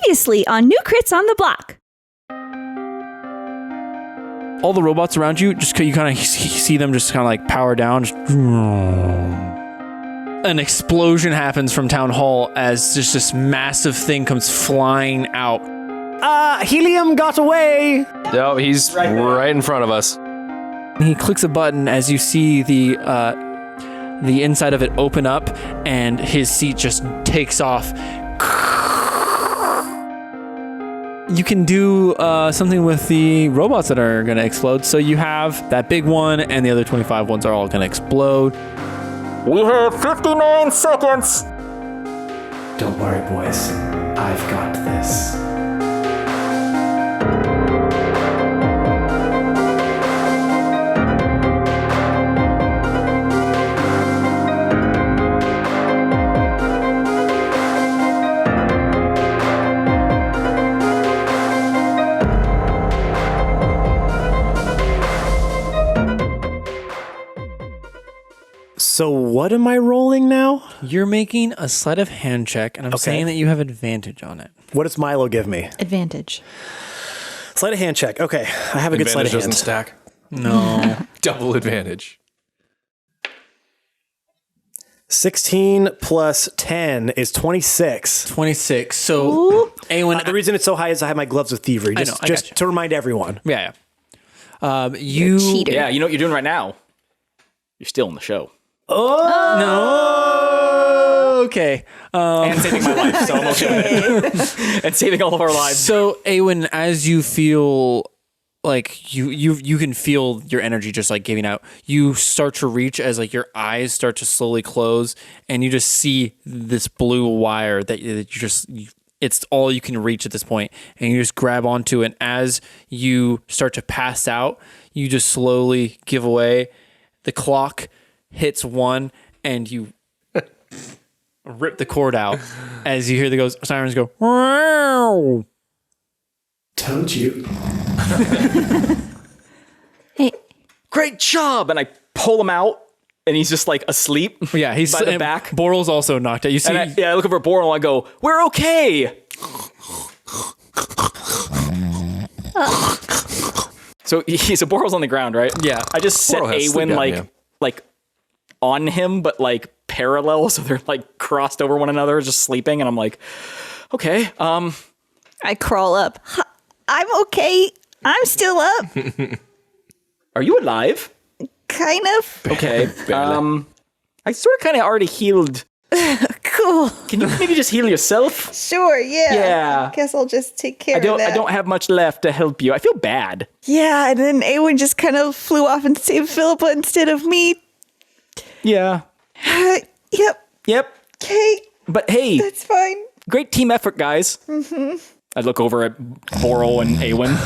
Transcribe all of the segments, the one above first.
Previously on New Crits on the Block. All the robots around you, just you kind of see them just kind of like power down. An explosion happens from Town Hall as just this massive thing comes flying out. Helium got away! No, he's right in front of us. He clicks a button as you see the inside of it open up, and his seat just takes off. You can do something with the robots that are going to explode. So you have that big one, and the other 25 ones are all going to explode. We have 59 seconds. Don't worry, boys. I've got this. So what am I rolling now? You're making a sleight of hand check, and I'm saying that you have advantage on it. What does Milo give me? Advantage. Sleight of hand check. Okay, I have a good sleight of hand. Advantage doesn't stack. No. Double advantage. 16 plus 10 is 26. 26. So, Aewyn, The reason it's so high is I have my gloves of thievery. I Just, know, I just got you. to remind everyone. Yeah. You're a cheater. Yeah, you know what you're doing right now? You're still in the show. No. Okay. And saving my life, so I'm okay with it. And saving all of our lives. So, Aewyn, as you feel like you can feel your energy just like giving out, you start to reach as like your eyes start to slowly close, and you just see this blue wire that it's all you can reach at this point, and you just grab onto it. And as you start to pass out, you just slowly give away. The clock hits 1, and you rip the cord out as you hear the sirens go. Wow. Told you. Hey, Great job! And I pull him out, and he's just like asleep. Yeah, he's by the back. Borel's also knocked out. You see, And I look over at Borel and I go, "We're okay." So Borel's on the ground, right? Yeah. I just set Borel has sleep Aewyn apnea. like on him, but like parallel, so they're like crossed over one another, just sleeping. And I'm like, okay. I crawl up. I'm okay. I'm still up. Are you alive? Kind of. Okay. I sort of kind of already healed. Cool. Can you maybe just heal yourself? Sure, yeah. Yeah. Guess I'll just take care I of that. don't have much left to help you. I feel bad. Yeah, and then Aewyn just kind of flew off and saved Philippa instead of me. Yeah. Yep. Yep. Okay, But hey, that's fine. great team effort, guys. Mm-hmm. I look over at Borel and Aewyn.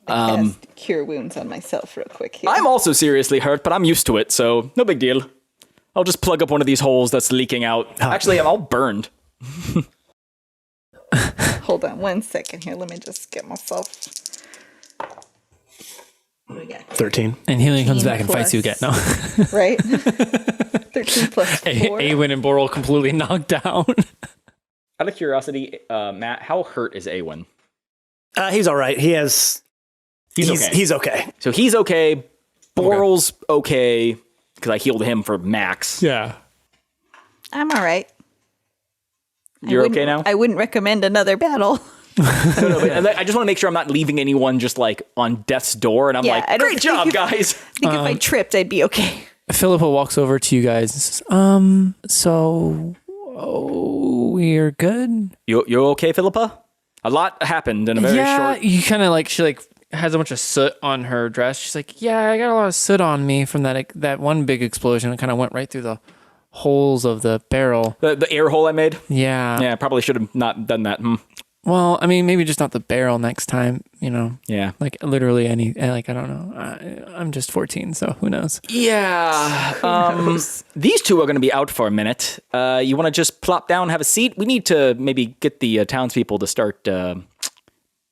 Cast cure wounds on myself real quick here. I'm also seriously hurt, but I'm used to it, so no big deal. I'll just plug up one of these holes that's leaking out. Actually, I'm all burned. Hold on 1 second here. Let me just get myself. What do we got? 13. and healing comes 15 back and fights you again. No, Right? 13 plus 4. Aewyn and Borel completely knocked down. Out of curiosity, Matt, how hurt is Aewyn? He's all right. He's okay. He's okay. So he's okay. Borel's okay, because I healed him for max. Yeah. I'm all right. You're okay now? I wouldn't recommend another battle. No, but I just want to make sure I'm not leaving anyone just like on death's door, and I'm Yeah, like, I don't great think job, if- guys. I think if I tripped, I'd be okay. Philippa walks over to you guys and says, we're good. You okay, Philippa? A lot happened in a very short. You kind of like, she like has a bunch of soot on her dress. She's like, yeah, I got a lot of soot on me from that one big explosion. It kind of went right through the holes of the barrel. The air hole I made? Yeah. Yeah, I probably should have not done that. Well, I mean, maybe just not the barrel next time, you know? Yeah. Like literally I don't know. I'm just 14, so who knows? Yeah. These two are going to be out for a minute. You want to just plop down and have a seat? We need to maybe get the townspeople to start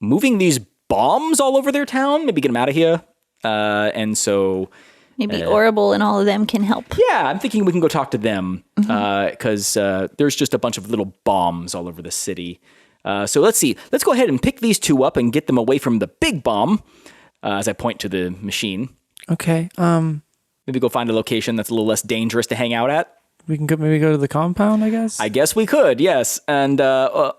moving these bombs all over their town. Maybe get them out of here. And so Maybe Orrible and all of them can help. Yeah, I'm thinking we can go talk to them because there's just a bunch of little bombs all over the city. So let's see. Let's go ahead and pick these two up and get them away from the big bomb as I point to the machine. Okay. Maybe go find a location that's a little less dangerous to hang out at. We can maybe go to the compound, I guess. I guess we could, yes. And I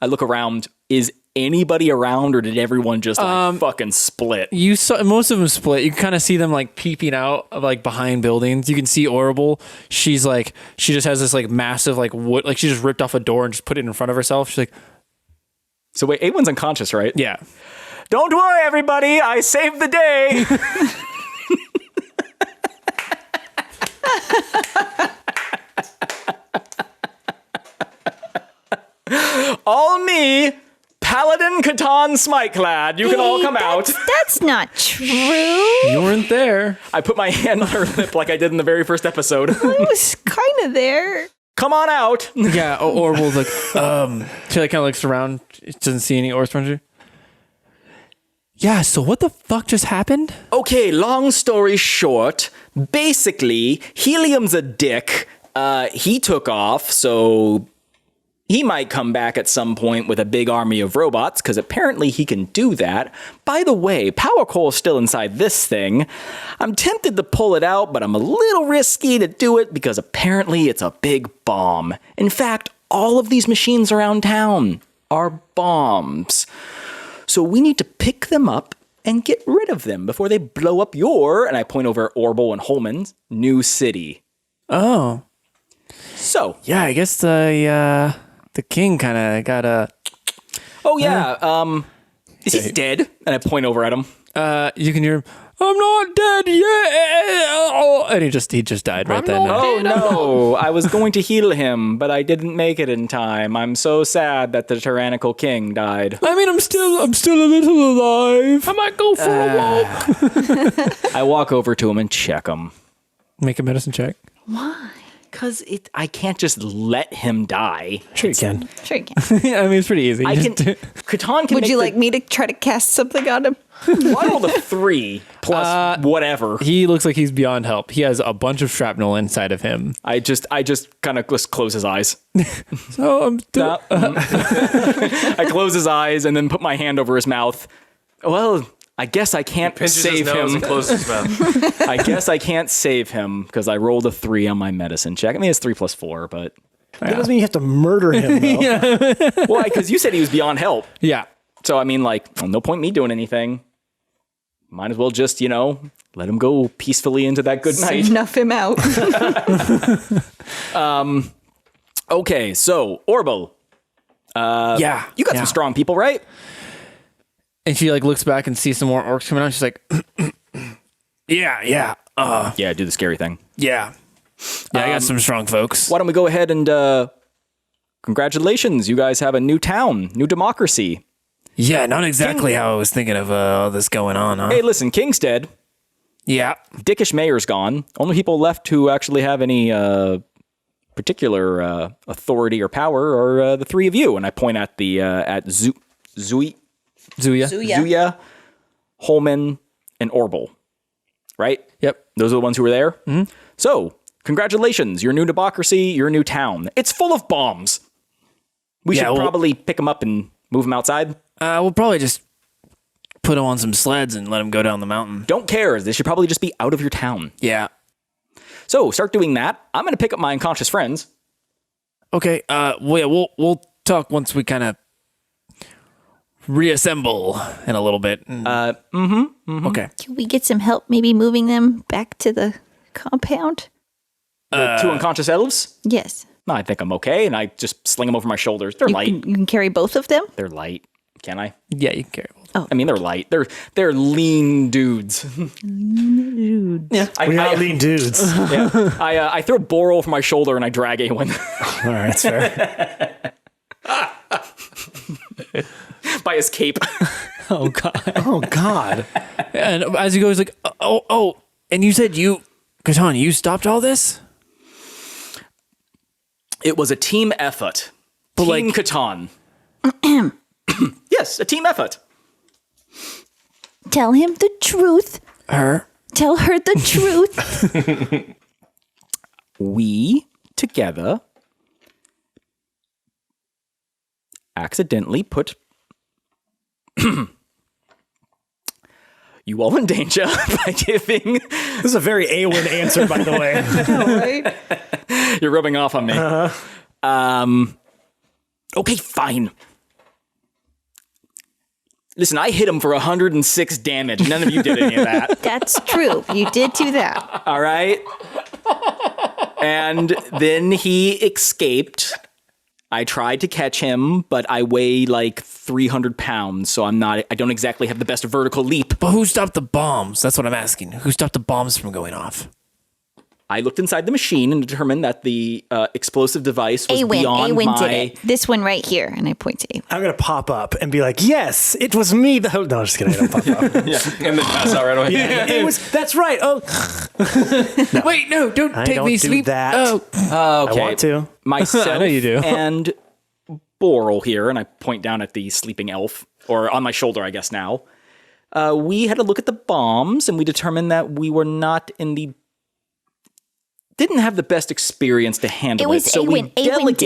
look around. Is anybody around, or did everyone just fucking split? You saw most of them split. You can kind of see them like peeping out of like behind buildings. You can see Orrible. She just has this like massive like wood, like she just ripped off a door and just put it in front of herself. She's like, So wait, Aewyn's unconscious, right? yeah. Don't worry, everybody. I saved the day. All me, Paladin Catan Smiteclad. You can all come out. That's not true. You weren't there. I put my hand on her lip like I did in the very first episode. I was kind of there. Come on out. Yeah. Orrible's like, she like kind of looks around. Doesn't see any ore sponges. Yeah. So what the fuck just happened? Okay, long story short, basically, Helium's a dick. He took off, so he might come back at some point with a big army of robots, because apparently he can do that. By the way, power core is still inside this thing. I'm tempted to pull it out, but I'm a little risky to do it because apparently it's a big bomb. In fact, all of these machines around town are bombs. So we need to pick them up and get rid of them before they blow up your, and I point over at Orrible and Holman's, new city. Oh. So. Yeah. I guess the king kind of got a. Oh, yeah. Is he dead? And I point over at him. You can hear him. I'm not dead yet. And he just died right then. Oh, no. I was going to heal him, but I didn't make it in time. I'm so sad that the tyrannical king died. I mean, I'm still a little alive. I might go for a walk. I walk over to him and check him. Make a medicine check. Why? Because I can't just let him die. Sure you can. Sure you can. I mean, it's pretty easy. I can. Catan can. Would you like me to try to cast something on him? Well, I rolled a 3 plus whatever. He looks like he's beyond help. He has a bunch of shrapnel inside of him. I just kind of just close his eyes. So I'm still. I close his eyes and then put my hand over his mouth. Well, I guess I can't Pinches save his nose him. and closes his mouth. I guess I can't save him because I rolled a 3 on my medicine check. I mean, it's 3 plus 4, but That doesn't mean you have to murder him, though. why? Because you said he was beyond help. Yeah. So I mean, like, well, no point me doing anything. Might as well just, let him go peacefully into that good night. Snuff him out. Okay, so Orrible, Yeah. you got some strong people, right? And she like looks back and sees some more orcs coming out. She's like, yeah. Yeah, do the scary thing. Yeah. Yeah, I got some strong folks. Why don't we go ahead and congratulations, you guys have a new town, new democracy. Yeah, not exactly how I was thinking of all this going on, huh? Hey, listen, King's dead. Yeah. Dickish mayor's gone. Only people left who actually have any particular authority or power are the three of you. And I point at the Zuya, Holman, and Orrible. Right? Yep. Those are the ones who were there. Mm-hmm. So, congratulations, your new democracy, your new town. It's full of bombs. We should probably pick them up and move them outside. We'll probably just put them on some sleds and let them go down the mountain. Don't care. They should probably just be out of your town. Yeah. So start doing that. I'm going to pick up my unconscious friends. Okay. We'll talk once we kind of reassemble in a little bit. Okay. Can we get some help maybe moving them back to the compound? The two unconscious elves? Yes. No, I think I'm okay. And I just sling them over my shoulders. They're light. You can carry both of them? They're light. Can I? Yeah, you can carry both. Oh. I mean, they're light. They're lean dudes. Yeah, we're not lean dudes. Yeah. I throw Borel over my shoulder and I drag Aewyn. All right, that's fair. By his cape. Oh, God. Oh, God. And as he goes, like, oh. And you said Catan, you stopped all this? It was a team effort. But Team Catan. Yes, a team effort. Tell him the truth. Her? Tell her the truth. We together accidentally put you all in danger by giving. This is a very Aewyn answer, by the way. You're rubbing off on me. Okay, fine. Listen, I hit him for 106 damage. None of you did any of that. That's true. You did do that. All right. And then he escaped. I tried to catch him, but I weigh like 300 pounds, so I don't exactly have the best vertical leap. But who stopped the bombs? That's what I'm asking. Who stopped the bombs from going off? I looked inside the machine and determined that the explosive device was beyond Aewyn my... did it. This one right here, and I point to Aewyn. I'm going to pop up and be like, yes, it was me. No, just kidding. I don't pop up. Yeah, and then pass out right away. Yeah, it was, that's right. Oh, Wait, no, don't I take don't me do sleep. that. Oh, Okay. I want to. Myself I know you do. and Borel here, and I point down at the sleeping elf, or on my shoulder, I guess now. We had a look at the bombs, and we determined that we were not in the... didn't have the best experience to handle It was so Aewyn. we Aewyn did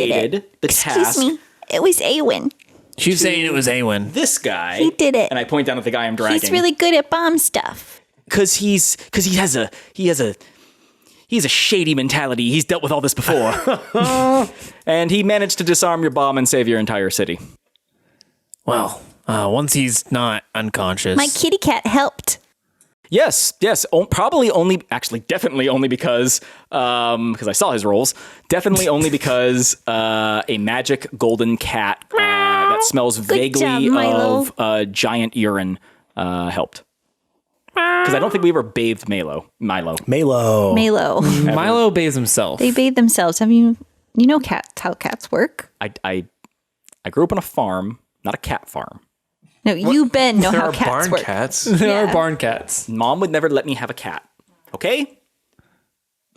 delegated it. the Excuse task. me. It was Aewyn. she's saying it was Aewyn. This guy. He did it. And I point down at the guy I'm dragging. He's really good at bomb stuff. Because he has a shady mentality. He's dealt with all this before. And he managed to disarm your bomb and save your entire city. Well, once he's not unconscious. My kitty cat helped. Yes. Probably only, actually, definitely only because I saw his rolls. Definitely only because a magic golden cat that smells vaguely job, Milo. of giant urine helped. Because I don't think we ever bathed Milo. Melo. Milo bathes himself. They bathe themselves. You know how cats work. I grew up on a farm, not a cat farm. No, you, Ben, know There how are cats barn work. cats. There Yeah. are barn cats. Mom would never let me have a cat. Okay?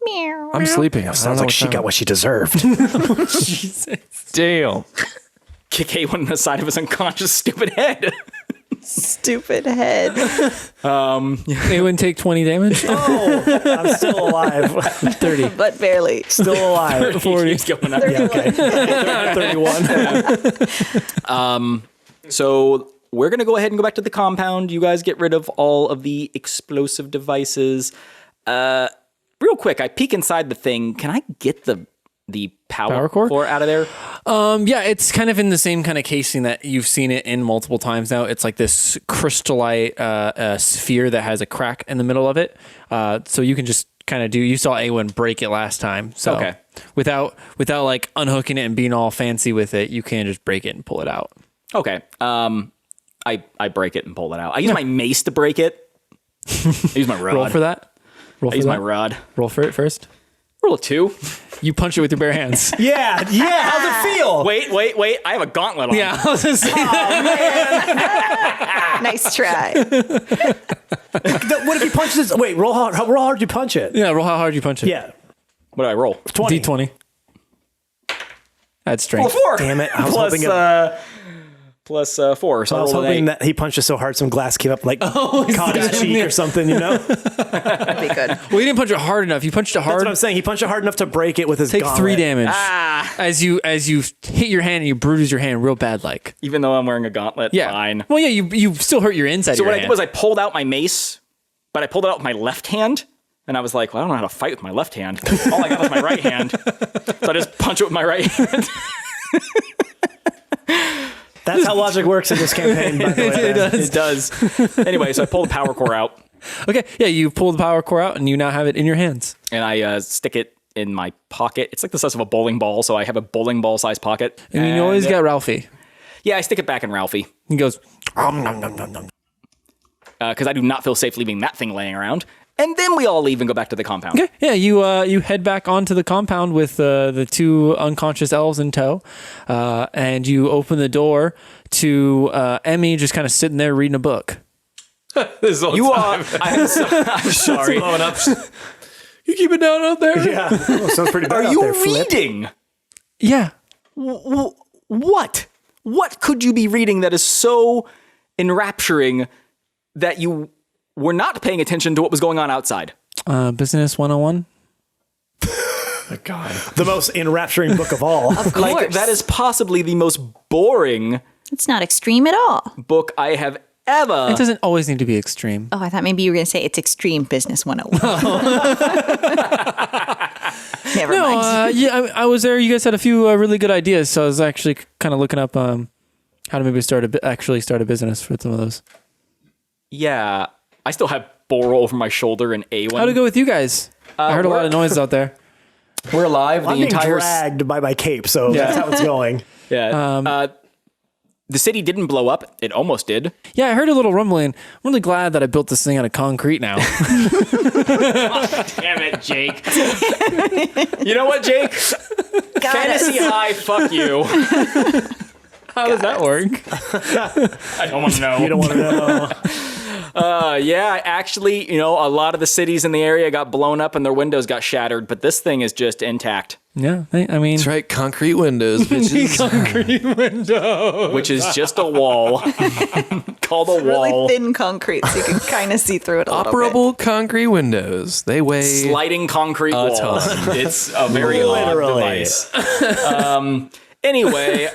Meow. I'm sleeping. I don't Sounds know like she got what she deserved. Damn. Kick Aewyn in the side of his unconscious stupid head. Stupid head. Aewyn take 20 damage. I'm still alive. 30. But barely. Still alive. 40. He's going up. Yeah, okay. 31. So we're going to go ahead and go back to the compound. You guys get rid of all of the explosive devices. Real quick, I peek inside the thing. Can I get the power core out of there? Yeah, it's kind of in the same kind of casing that you've seen it in multiple times now. It's like this crystallite sphere that has a crack in the middle of it. So you can just kind of you saw Aewyn break it last time. So Okay. without like unhooking it and being all fancy with it, you can just break it and pull it out. Okay. I break it and pull it out. I use my mace to break it. I use my rod. Roll for that. I use my rod. Roll for it first. Roll a 2. You punch it with your bare hands. Yeah. How's it feel? Wait. I have a gauntlet on. Yeah, I was gonna say. Nice try. What if he punches it? Wait, roll hard. How hard you punch it? Yeah, roll how hard you punch it. Yeah. What do I roll? 20. D20. That's strength. 4. Damn it. I was Plus, hoping plus 4. So I was rolled an hoping 8. that he punched it so hard some glass came up like caught his cheek or something, you know? That'd be good. Well, you didn't punch it hard enough. You punched it That's hard. what I'm saying. He punched it hard enough to break it with his Take gauntlet. 3 damage. Ah. As you hit your hand and you bruise your hand real bad like. Even though I'm wearing a gauntlet, Yeah. fine. Well, yeah, you still hurt your inside So of your what I hand. did was I pulled out my mace, but I pulled it out with my left hand. And I was like, well, I don't know how to fight with my left hand. All I got was my right hand. So I just punch it with my right hand. That's how logic works in this campaign, by the way. It Ben. does. It does. Anyway, so I pull the power core out Okay, yeah, you pull the power core out and you now have it in your hands. and I stick it in my pocket. It's like the size of a bowling ball, so I have a bowling ball sized pocket. And you always got Ralphie. Yeah, I stick it back in Ralphie He goes, because I do not feel safe leaving that thing laying around. And then we all leave and go back to the compound. okay, yeah, you head back onto the compound with the 2 unconscious elves in tow, and you open the door to Emmy just kind of sitting there reading a book. This whole You time. are. I'm sorry. Blowing up. You keep it down out there. Yeah. Oh, sounds pretty bad Are out you there, Flip. reading? Yeah. What? What could you be reading that is so enrapturing that you were not paying attention to what was going on outside. Business 101. Oh, God. The most enrapturing book of all. Like, that is possibly the most boring It's not extreme at all. book I have ever. It doesn't always need to be extreme. Oh, I thought maybe you were going to say it's extreme business 101. Never mind. Yeah, I was there. You guys had a few really good ideas, so I was actually kind of looking up how to maybe start a business for some of those. Yeah. I still have Borel over my shoulder and Aewyn. How'd it go with you guys? I heard a lot of noises out there. We're alive. I'm being dragged by my cape, so that's how it's going. Yeah. The city didn't blow up. It almost did. Yeah, I heard a little rumbling. I'm really glad that I built this thing out of concrete now. Damn it, Jake. You know what, Jake? Fantasy high, fuck you. How does that work? I don't want to know. You don't want to know. Yeah, actually, a lot of the cities in the area got blown up and their windows got shattered, but this thing is just intact. Yeah, I mean... That's right, concrete windows, bitches. concrete window. Which is just a wall. Called a wall. Really thin concrete, so you can kind of see through it a little bit. Operable concrete windows. They weigh Sliding concrete wall. It's a very odd Literally. device. Anyway,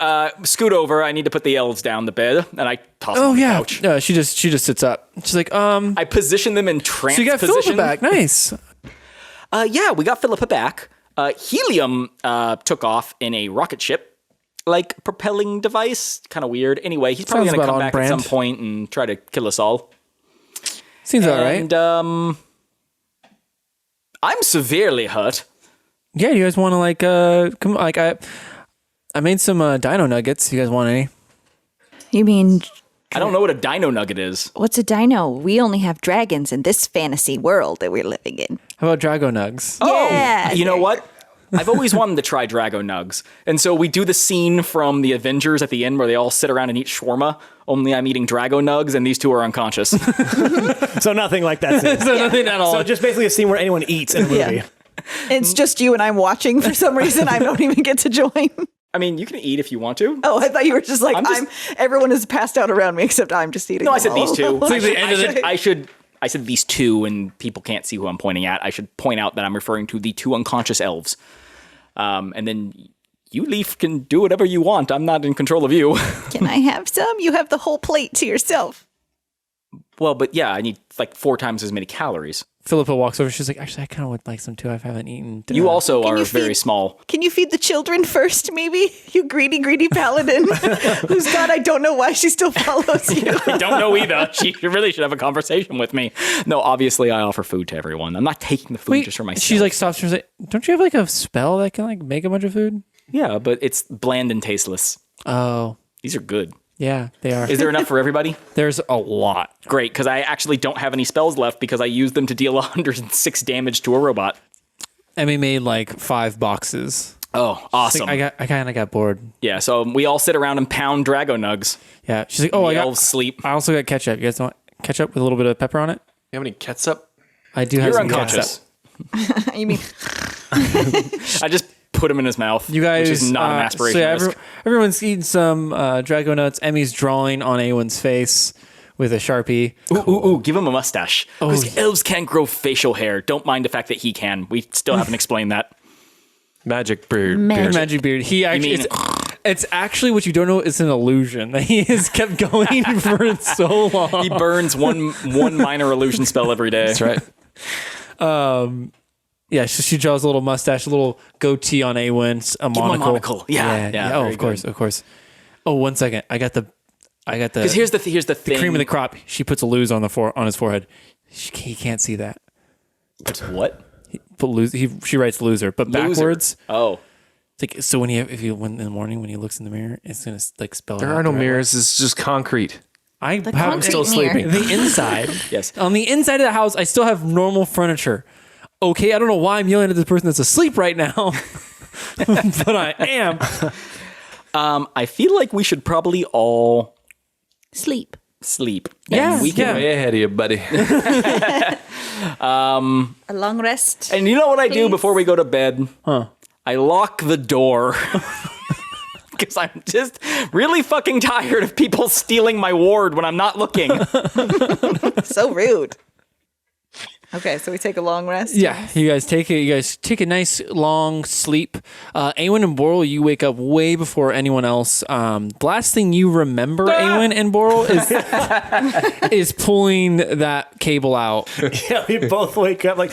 scoot over. I need to put the elves down the bed, and I toss them on the couch. Yeah, she just sits up. She's like, I position them in trance so you got position. Philippa back. Nice. Yeah, we got Philippa back. Helium took off in a rocket ship, like propelling device. Kind of weird. Anyway, he's probably Sounds going to about come on back at some brand. point and try to kill us all. Seems all right. And I'm severely hurt. Yeah, you guys want to come? Like I made some dino nuggets. You guys want any? You mean, I don't know what a dino nugget is. what's a dino? We only have dragons in this fantasy world that we're living in. How about Drago Nugs? Yeah, You know what? I've always wanted to try Drago Nugs. And so we do the scene from the Avengers at the end where they all sit around and eat shawarma, only I'm eating Drago Nugs and these two are unconscious. So nothing like that. Scene. So nothing at all. So just basically a scene where anyone eats in a movie. Yeah. It's just you and I'm watching for some reason. I don't even get to join. I mean, you can eat if you want to. Oh, I thought you were just like, I'm everyone is passed out around me except I'm just eating. No, I them said these all. two. like the end of the- I said these two and people can't see who I'm pointing at. I should point out that I'm referring to the two unconscious elves. And then you, Leaf, can do whatever you want. I'm not in control of you. Can I have some? You have the whole plate to yourself. Well, but yeah, I need like 4 times as many calories. Philippa walks over. She's like, actually, I kind of would like some too. I haven't eaten. You also Can are you very feed- small. Can you feed the children first, maybe? You greedy, greedy paladin. Who's God, I don't know why she still follows you. I don't know either. She really should have a conversation with me. No, obviously I offer food to everyone. I'm not taking the food just for myself. She's like stops. She's like, don't you have like a spell that can like make a bunch of food? yeah, but it's bland and tasteless. Oh, These are good. yeah, they are. Is there enough for everybody? There's a lot. Great, because I actually don't have any spells left because I used them to deal 106 damage to a robot. Emmy made like 5 boxes. Oh, awesome. I kind of got bored. Yeah, so we all sit around and pound Drago Nugs. Yeah, she's like, oh, The elves sleep. I also got ketchup. You guys want ketchup with a little bit of pepper on it? You have any ketchup? I do have You're some unconscious. ketchup. You mean, I just put him in his mouth, You guys, which is not an aspiration. So yeah, risk. everyone's eating some Drago nuts. Emmy's drawing on Aewyn's face with a Sharpie. Ooh, give him a mustache. Because elves can't grow facial hair. Don't mind the fact that he can. We still haven't explained that. Magic beard. Magic beard. He actually. mean- It's actually what you don't know. It's an illusion that he has kept going for so long. He burns one minor illusion spell every day. That's right. Yeah, she draws a little mustache, a little goatee on Aewyn, a him a monocle. monocle. Yeah, Oh, very of course, good. of course. Oh, 1 second. I got the. Because here's the thing. cream of the crop. She puts a lose on on his forehead. He can't see that. What? She writes loser, but Loser. backwards. Oh. It's like so when in the morning when he looks in the mirror, it's gonna like spell. There it out are no the right way. mirrors. It's just concrete. I have concrete still mirror. sleeping. The inside. Yes. On the inside of the house, I still have normal furniture. Okay, I don't know why I'm yelling at this person that's asleep right now, but I am. I feel like we should probably all sleep. sleep. Yeah, And we can. Way ahead of you, buddy. A long rest. And you know what I do Please. before we go to bed? I lock the door. Because I'm just really fucking tired of people stealing my ward when I'm not looking. So rude. Okay, so we take a long rest. Yeah, you guys take a nice long sleep. Aewyn and Borel, you wake up way before anyone else. The last thing you remember, Aewyn and Borel, is pulling that cable out. Yeah, we both wake up like,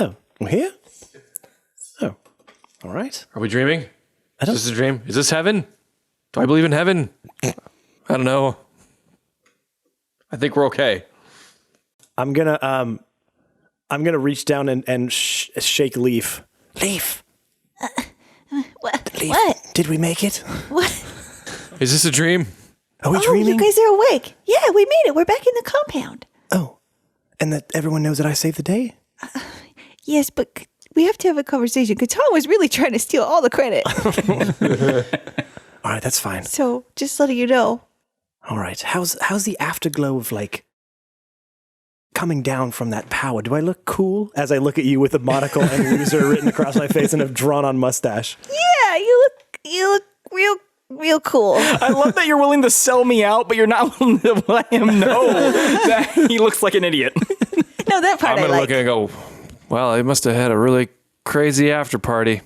oh, we're here? Oh, all right. Are we dreaming? Is this a dream? Is this heaven? Do I believe in heaven? I don't know. I think we're okay. I'm gonna reach down and shake Leaf. Leaf, What? Leaf, What? did we make it? What? Is this a dream? Are we Oh, dreaming? you guys are awake. Yeah, we made it. We're back in the compound. Oh, and that everyone knows that I saved the day? Yes, but we have to have a conversation because Tom was really trying to steal all the credit. All right, that's fine. So just letting you know. All right, how's the afterglow of like coming down from that power? Do I look cool as I look at you with a monocle and loser written across my face and a drawn-on mustache? Yeah, you look real cool. I love that you're willing to sell me out, but you're not willing to let him know that he looks like an idiot. No, that part I'm I gonna like. look and go, well, they must have had a really crazy after party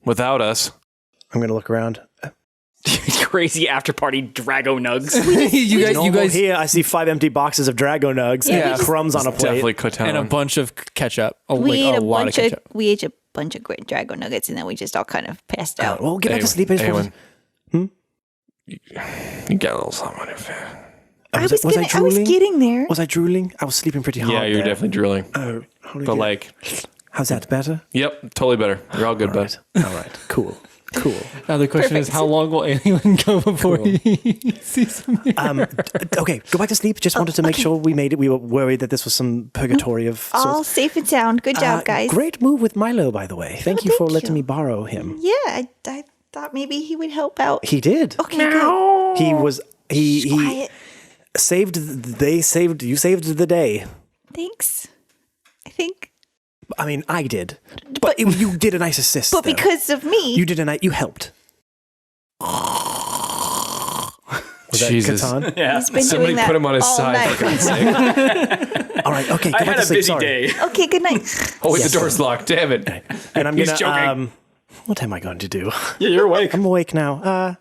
without us. I'm gonna look around. Crazy after party Drago nugs. you guys, Here, I see 5 empty boxes of Drago Nugs and crumbs on a plate. Definitely cut down. and a bunch of ketchup. We ate a lot of bunch of ketchup. great Drago nuggets, and then we just all kind of passed out. Well, get back to sleep. I just wanted- Aewyn. You got a little something on your face. I was drooling? getting there. Was I drooling? I was sleeping pretty hard. Yeah, you're there. definitely drooling. Oh, holy But cow. like, How's that better? yep, totally better. You're all good, All bud. right. All right. Cool. Now the question is, how long will Aewyn go before he sees something? Okay, go back to sleep. Just wanted to make sure we made it. We were worried that this was some purgatory of All sorts. safe and sound. Good job, guys. Great move with Milo, by the way. Thank you for thank letting you. me borrow him. Yeah, I thought maybe he would help out. He did. Okay, good. He was. He Quiet. saved. They saved. You saved the day. Thanks. I think, I mean, I did, but you did a nice assist. but though. because of me, you did you helped. Was that Jesus. Catan? Yeah. he's been Somebody doing that put him on his all side, night. for God's sake. All right. Okay. Go I back had to a sleep. busy Sorry. day. Okay, good night. Oh, wait, Yes. the door's locked. Damn it. And I'm He's gonna. joking. What am I going to do? Yeah, you're awake. I'm awake now.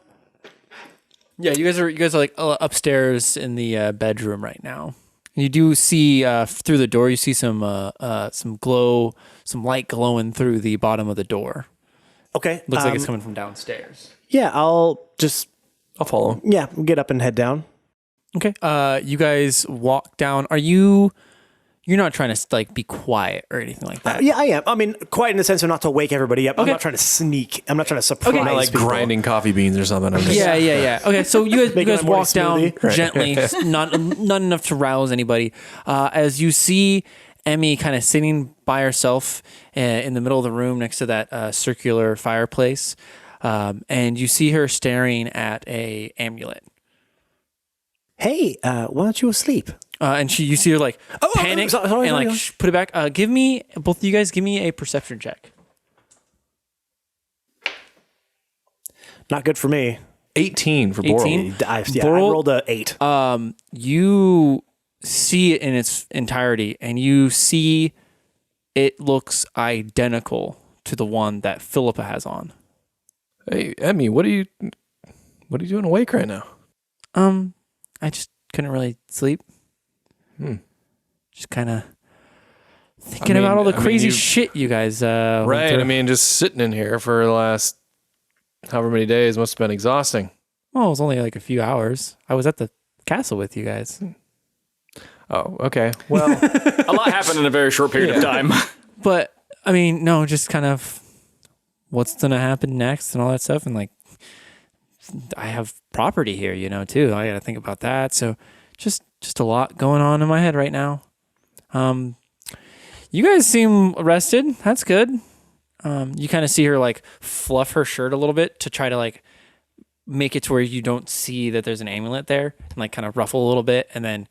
Yeah, you guys are like upstairs in the bedroom right now. You do see through the door. You see some light glowing through the bottom of the door. Okay. Looks like it's coming from downstairs. Yeah, I'll just I'll follow. yeah get up and head down. Okay. You guys walk down. You're not trying to like be quiet or anything like that. Yeah, I am. I mean, quiet in the sense of not to wake everybody up. I'm Okay. not trying to sneak. I'm not trying to surprise Not like people. grinding coffee beans or something. I'm just, Yeah. Okay, so you Making guys a morning walk down smoothie. gently, not enough to rouse anybody. As you see Emmy kind of sitting by herself in the middle of the room next to that circular fireplace, and you see her staring at a amulet. Hey, why aren't you asleep? And you see her like panic sorry, and like sorry. put it back. Both of you guys, give me a perception check. Not good for me. 18 for 18? Borel. I Borel- rolled a 8. You see it in its entirety, and you see it looks identical to the one that Philippa has on. Hey, Emmy, what are you doing awake right now? I just couldn't really sleep. Just kind of thinking I mean- about all the I mean, crazy you- shit you guys. went Right. through. I mean, just sitting in here for the last however many days must have been exhausting. well, it was only like a few hours. I was at the castle with you guys, Oh, okay. Well, A lot happened in a very short period of time. but I mean, no, just kind of what's gonna happen next and all that stuff, and like I have property here, too. I got to think about that. So just a lot going on in my head right now. You guys seem rested. That's good. You kind of see her like fluff her shirt a little bit to try to like make it to where you don't see that there's an amulet there, and like kind of ruffle a little bit, and then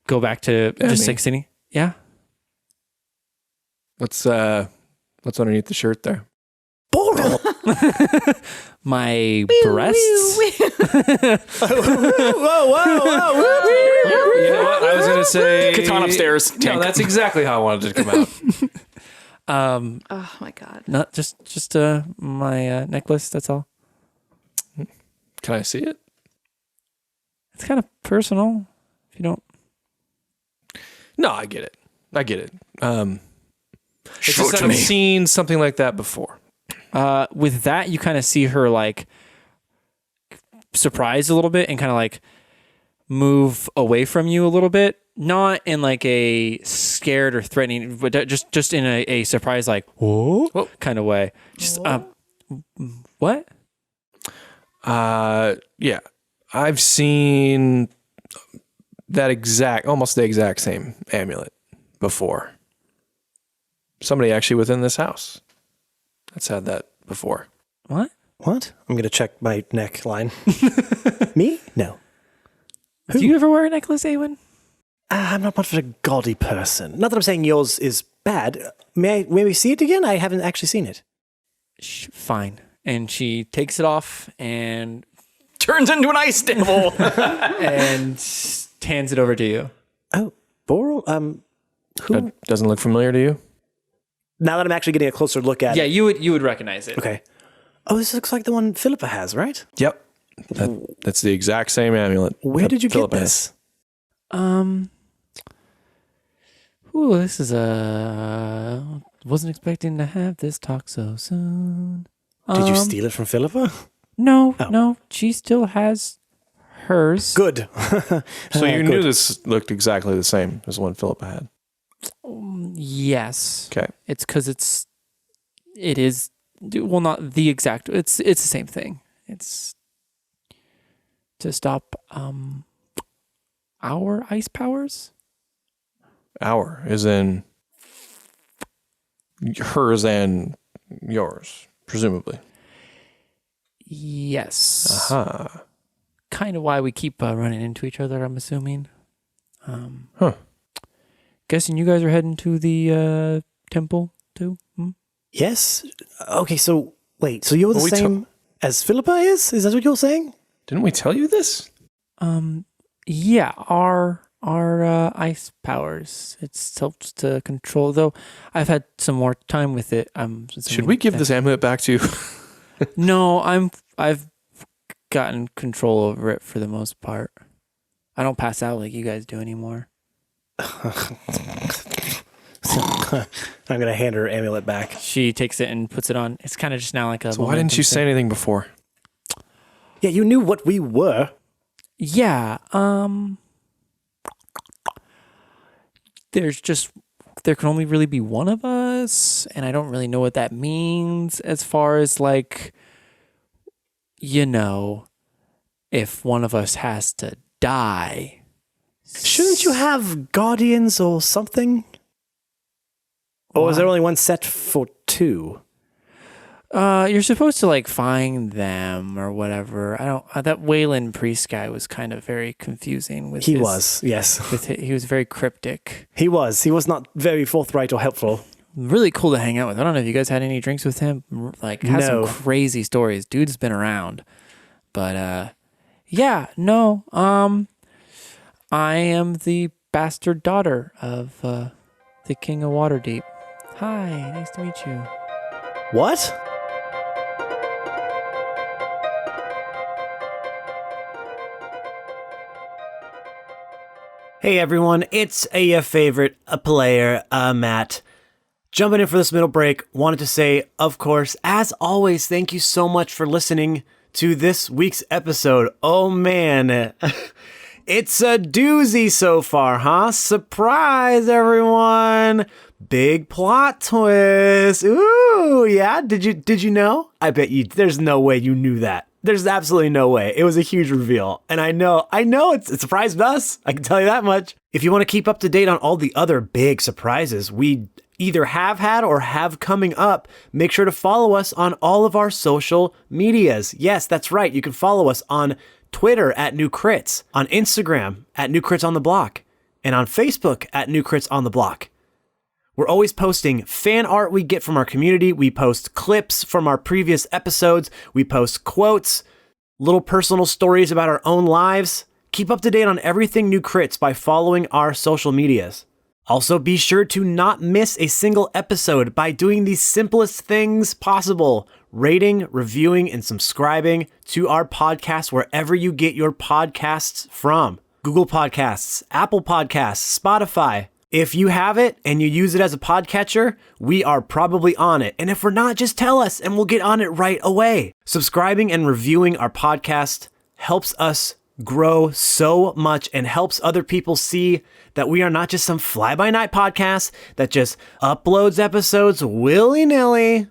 go back to just like sitting. Yeah. what's underneath the shirt there? Borel! My breasts? You know what? I was gonna say Catan upstairs. No, that's exactly how I wanted it to come out. Oh my god. Not just my necklace, that's all. Can I see it? It's kind of personal if you don't. No, I get it. It's just that I've seen something like that before. With that, you kind of see her like surprised a little bit and kind of like move away from you a little bit, not in like a scared or threatening, but just in a surprise, like whoa kind of way. Just what? Yeah, I've seen that almost the exact same amulet before. Somebody actually within this house that's had that before. What? I'm going to check my neckline. Me? No. Do you ever wear a necklace, Aewyn? I'm not much of a gaudy person. Not that I'm saying yours is bad. May we see it again? I haven't actually seen it. Fine. And she takes it off and Turns into an ice devil. and hands it over to you. Oh, Borel? Who? That doesn't look familiar to you? Now that I'm actually getting a closer look at Yeah, it. you would recognize it. Okay. Oh, this looks like the one Philippa has, right? Yep. That's the exact same amulet. Where did you Philippa get has. this? This is wasn't expecting to have this talk so soon. Did you steal it from Philippa? No, Oh. no, she still has hers. Good. So you Good. knew this looked exactly the same as the one Philippa had. Yes. Okay. It's because it is, well, not the exact, it's the same thing. It's to stop our ice powers. Our is in hers and yours, presumably. Yes. Aha. Kind of why we keep running into each other, I'm assuming. Huh. Guessing you guys are heading to the temple too? Yes? Okay, so wait, so you're the Well, we same as Philippa is? Is that what you're saying? Didn't we tell you this? Yeah, our ice powers. It's helped to control. Though I've had some more time with it. Should we give this amulet back to you? No, I've gotten control over it for the most part. I don't pass out like you guys do anymore. I'm going to hand her amulet back. She takes it and puts it on. It's kind of just now like a. So why didn't you say anything before? Yeah, you knew what we were. Yeah. There can only really be one of us, and I don't really know what that means as far as like, if one of us has to die. Shouldn't you have guardians or something? Or is there only one set for two? You're supposed to like find them or whatever. That Wayland priest guy was kind of very confusing with He was, yes. he was very cryptic. He was not very forthright or helpful. Really cool to hang out with. I don't know if you guys had any drinks with him. Like, has No. some crazy stories. Dude's been around. But yeah, no. I am the bastard daughter of the King of Waterdeep. Hi, nice to meet you. What? Hey everyone, it's your favorite player, Matt. Jumping in for this middle break, wanted to say, of course, as always, thank you so much for listening to this week's episode. Oh man, it's a doozy so far, huh? Surprise, everyone! Big plot twist. Ooh, yeah. Did you know? I bet you. There's no way you knew that. There's absolutely no way. It was a huge reveal. And I know it surprised us. I can tell you that much. If you want to keep up to date on all the other big surprises we either have had or have coming up, make sure to follow us on all of our social medias. Yes, that's right. You can follow us on Twitter at New Crits, on Instagram at New Crits on the Block, and on Facebook at New Crits on the Block. We're always posting fan art we get from our community. We post clips from our previous episodes. We post quotes, little personal stories about our own lives. Keep up to date on everything New Crits by following our social medias. Also, be sure to not miss a single episode by doing the simplest things possible: rating, reviewing, and subscribing to our podcast wherever you get your podcasts from. Google Podcasts, Apple Podcasts, Spotify. If you have it and you use it as a podcatcher, we are probably on it. And if we're not, just tell us and we'll get on it right away. Subscribing and reviewing our podcast helps us grow so much and helps other people see that we are not just some fly-by-night podcast that just uploads episodes willy-nilly.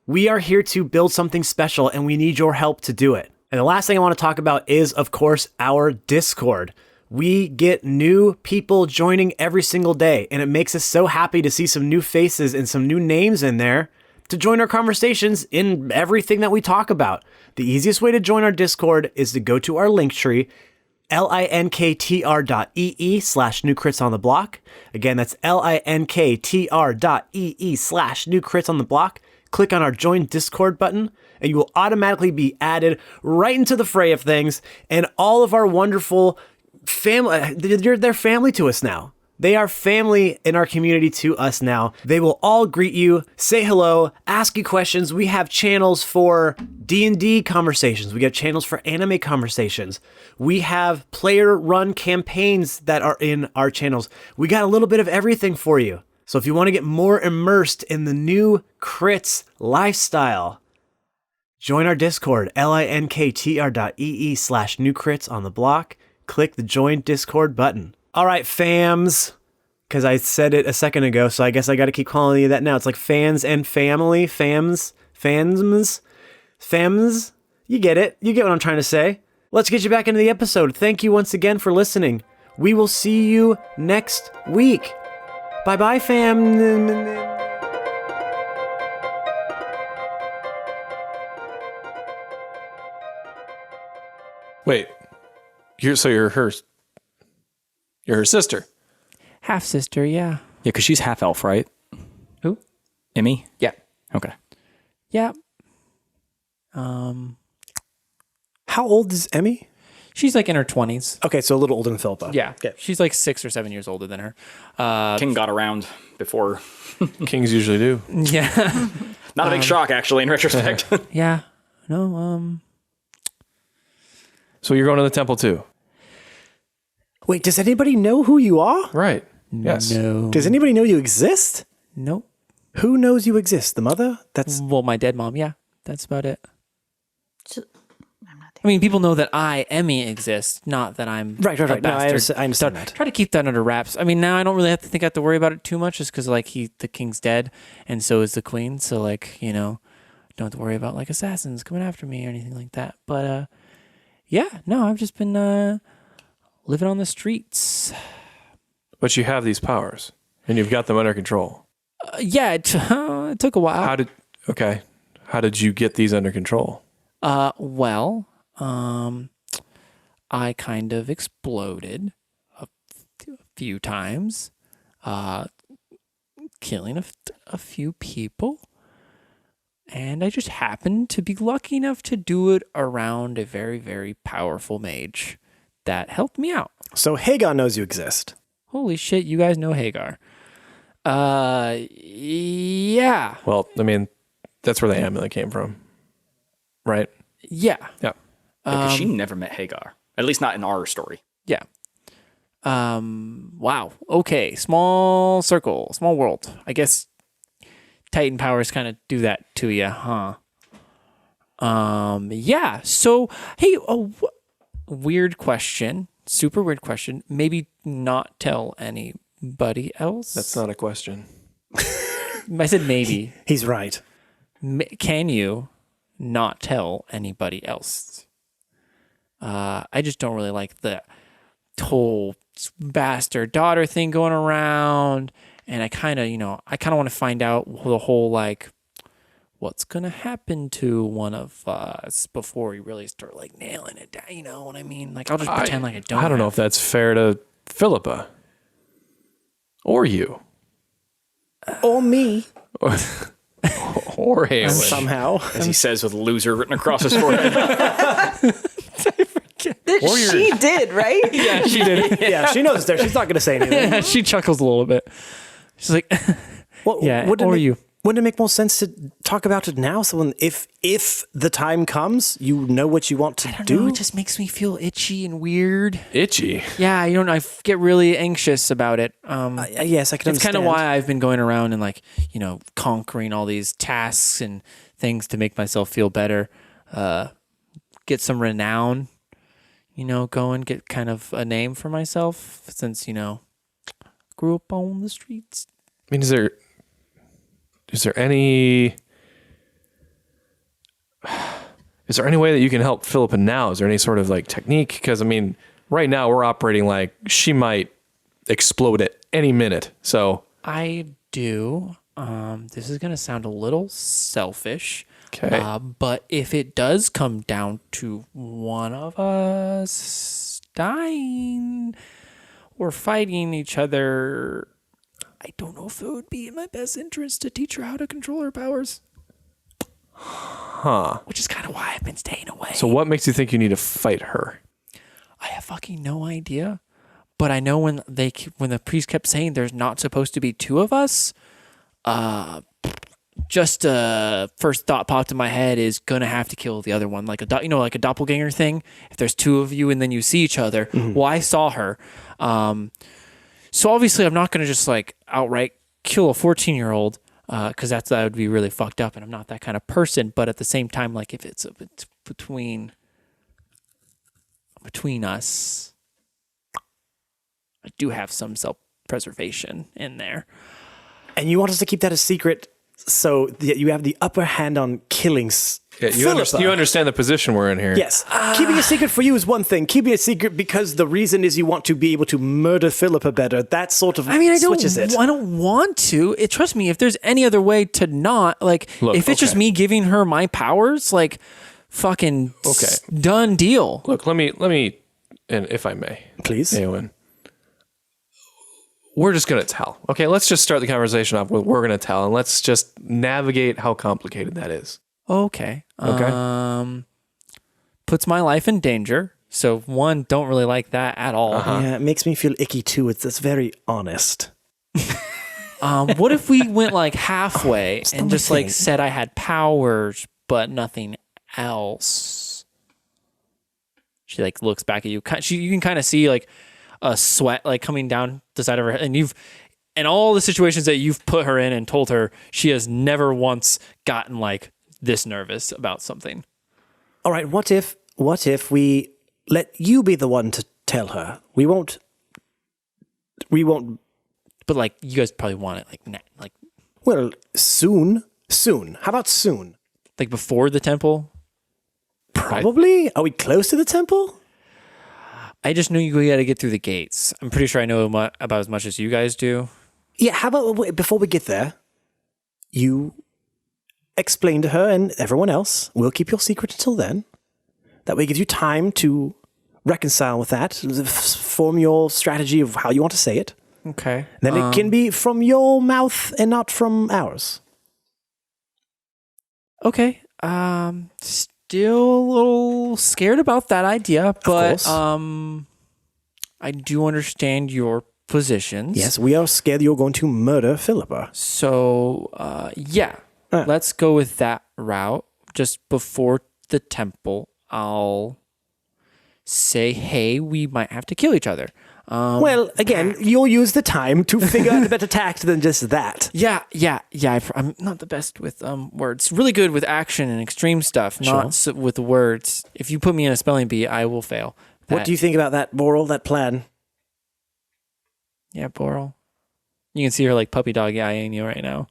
We are here to build something special and we need your help to do it. And the last thing I want to talk about is, of course, our Discord. We get new people joining every single day, and it makes us so happy to see some new faces and some new names in there to join our conversations in everything that we talk about. The easiest way to join our Discord is to go to our Linktree, linktr.ee/newcritsontheblock. Again, that's linktr.ee/newcritsontheblock. Click on our Join Discord button, and you will automatically be added right into the fray of things, and all of our wonderful family, they're family to us now. They are family in our community to us now. They will all greet you, say hello, ask you questions. We have channels for D&D conversations. We have channels for anime conversations. We have player-run campaigns that are in our channels. We got a little bit of everything for you. So if you want to get more immersed in the New Crits lifestyle, join our Discord, linktr.ee/newcritsontheblock. Click the Join Discord button. All right, fams, because I said it a second ago, so I guess I got to keep calling you that now. It's like fans and family, fams. You get it. You get what I'm trying to say. Let's get you back into the episode. Thank you once again for listening. We will see you next week. Bye-bye, fam. Wait, you're her sister. Half sister, yeah. Yeah, because she's half elf, right? Who? Emmy? Yeah. Okay. Yeah. How old is Emmy? She's like in her 20s. Okay, so a little older than Philippa. Yeah. Okay. She's like 6 or 7 years older than her. King got around before. Kings usually do. Yeah. Not a big shock, actually, in retrospect. Yeah. No, So you're going to the temple too? Wait, does anybody know who you are? Right. Yes. no. Does anybody know you exist? Nope. Who knows you exist? The mother? That's Well, my dead mom, yeah. That's about it. So, I'm not there. I mean, people know that I, Emmy, exist, not that I'm right. a No, I bastard. understand that. Try to keep that under wraps. I mean, now I don't really have to worry about it too much just because, like, the king's dead and so is the queen. So, like, you know, don't have to worry about, like, assassins coming after me or anything like that. But, yeah, no, I've just been living on the streets. But you have these powers, and you've got them under control. Yeah, it took a while. How did you get these under control? Well, I kind of exploded a few times, killing a few people. And I just happened to be lucky enough to do it around a very, very powerful mage that helped me out. So Hagar knows you exist. Holy shit, you guys know Hagar. Yeah. Well, I mean, that's where the amulet came from, right? Yeah. Yeah. Because she never met Hagar. At least not in our story. Yeah. Wow. Okay. Small circle, small world. I guess Titan powers kind of do that to you, huh? Yeah. So, hey, weird question. Super weird question. Maybe not tell anybody else. That's not a question. I said maybe. He's right. Can you not tell anybody else? I just don't really like the whole bastard daughter thing going around. And I kind of want to find out the whole, like, what's going to happen to one of us before we really start, like, nailing it down. You know what I mean? Like, I'll just pretend like I don't. I don't know if that's fair to Philippa or you. Or me, Or Aewyn. somehow. As he says with loser written across his forehead. She did, right? Yeah, she did. Yeah, she knows it's there. She's not going to say anything. She chuckles a little bit. She's like, Well, yeah, wouldn't or it make, you. Wouldn't it make more sense to talk about it now? So when, if the time comes, you know what you want to do? It just makes me feel itchy and weird. Itchy. Yeah, you know, I get really anxious about it. Yes, I can It's kind understand. of why I've been going around and like, you know, conquering all these tasks and things to make myself feel better. Get some renown, you know, going, get kind of a name for myself since, you know, grew up on the streets. I mean, is there any way that you can help Philippa now? Is there any sort of like technique? Because I mean, right now we're operating like she might explode at any minute. So I do. This is going to sound a little selfish. Okay. But if it does come down to one of us dying or fighting each other, I don't know if it would be in my best interest to teach her how to control her powers. Huh. Which is kind of why I've been staying away. So what makes you think you need to fight her? I have fucking no idea. But I know when the priest kept saying there's not supposed to be two of us, just first thought popped in my head is gonna have to kill the other one, like like a doppelganger thing. If there's two of you and then you see each other, well, I saw her. So obviously I'm not gonna just like outright kill a 14-year-old because that would be really fucked up, and I'm not that kind of person. But at the same time, like if it's between us, I do have some self-preservation in there. And you want us to keep that a secret so that you have the upper hand on killing You understand the position we're in here. Yes. Keeping a secret for you is one thing. Keeping it secret because the reason is you want to be able to murder Philippa better. That sort of switches it. I don't want to. Trust me, if there's any other way to not, like, Look, if it's just me giving her my powers, like, fucking done deal. Look, let me, and if I may, Please. Aewyn, we're just gonna tell. Okay, let's just start the conversation off with we're gonna tell, and let's just navigate how complicated that is. Okay. Okay. Puts my life in danger. So one, don't really like that at all. Yeah, it makes me feel icky too. It's very honest. What if we went like halfway and only just like thing. said I had powers but nothing else? She like looks back at you. You can kind of see like a sweat like coming down the side of her head, and in all the situations that you've put her in and told her, she has never once gotten like this nervous about something. All right, what if we let you be the one to tell her? We won't. But like you guys probably want it like Well, soon. How about soon? like before the temple. Probably. Are we close to the temple? I just know you got to get through the gates. I'm pretty sure I know about as much as you guys do. Yeah, how about before we get there, you explain to her and everyone else. We'll keep your secret until then. That way it gives you time to reconcile with that, form your strategy of how you want to say it. Okay. Then it can be from your mouth and not from ours. Okay. Still a little scared about that idea, but course. I do understand your positions. Yes, we are scared you're going to murder Philippa. So, let's go with that route. Just before the temple, I'll say, hey, we might have to kill each other. Well, again, you'll use the time to figure out a better tact than just that. Yeah. I'm not the best with words. Really good with action and extreme stuff, not with words. If you put me in a spelling bee, I will fail. What do you think about that, Borel, that plan? Yeah, Borel. You can see her like puppy dog eyeing you right now.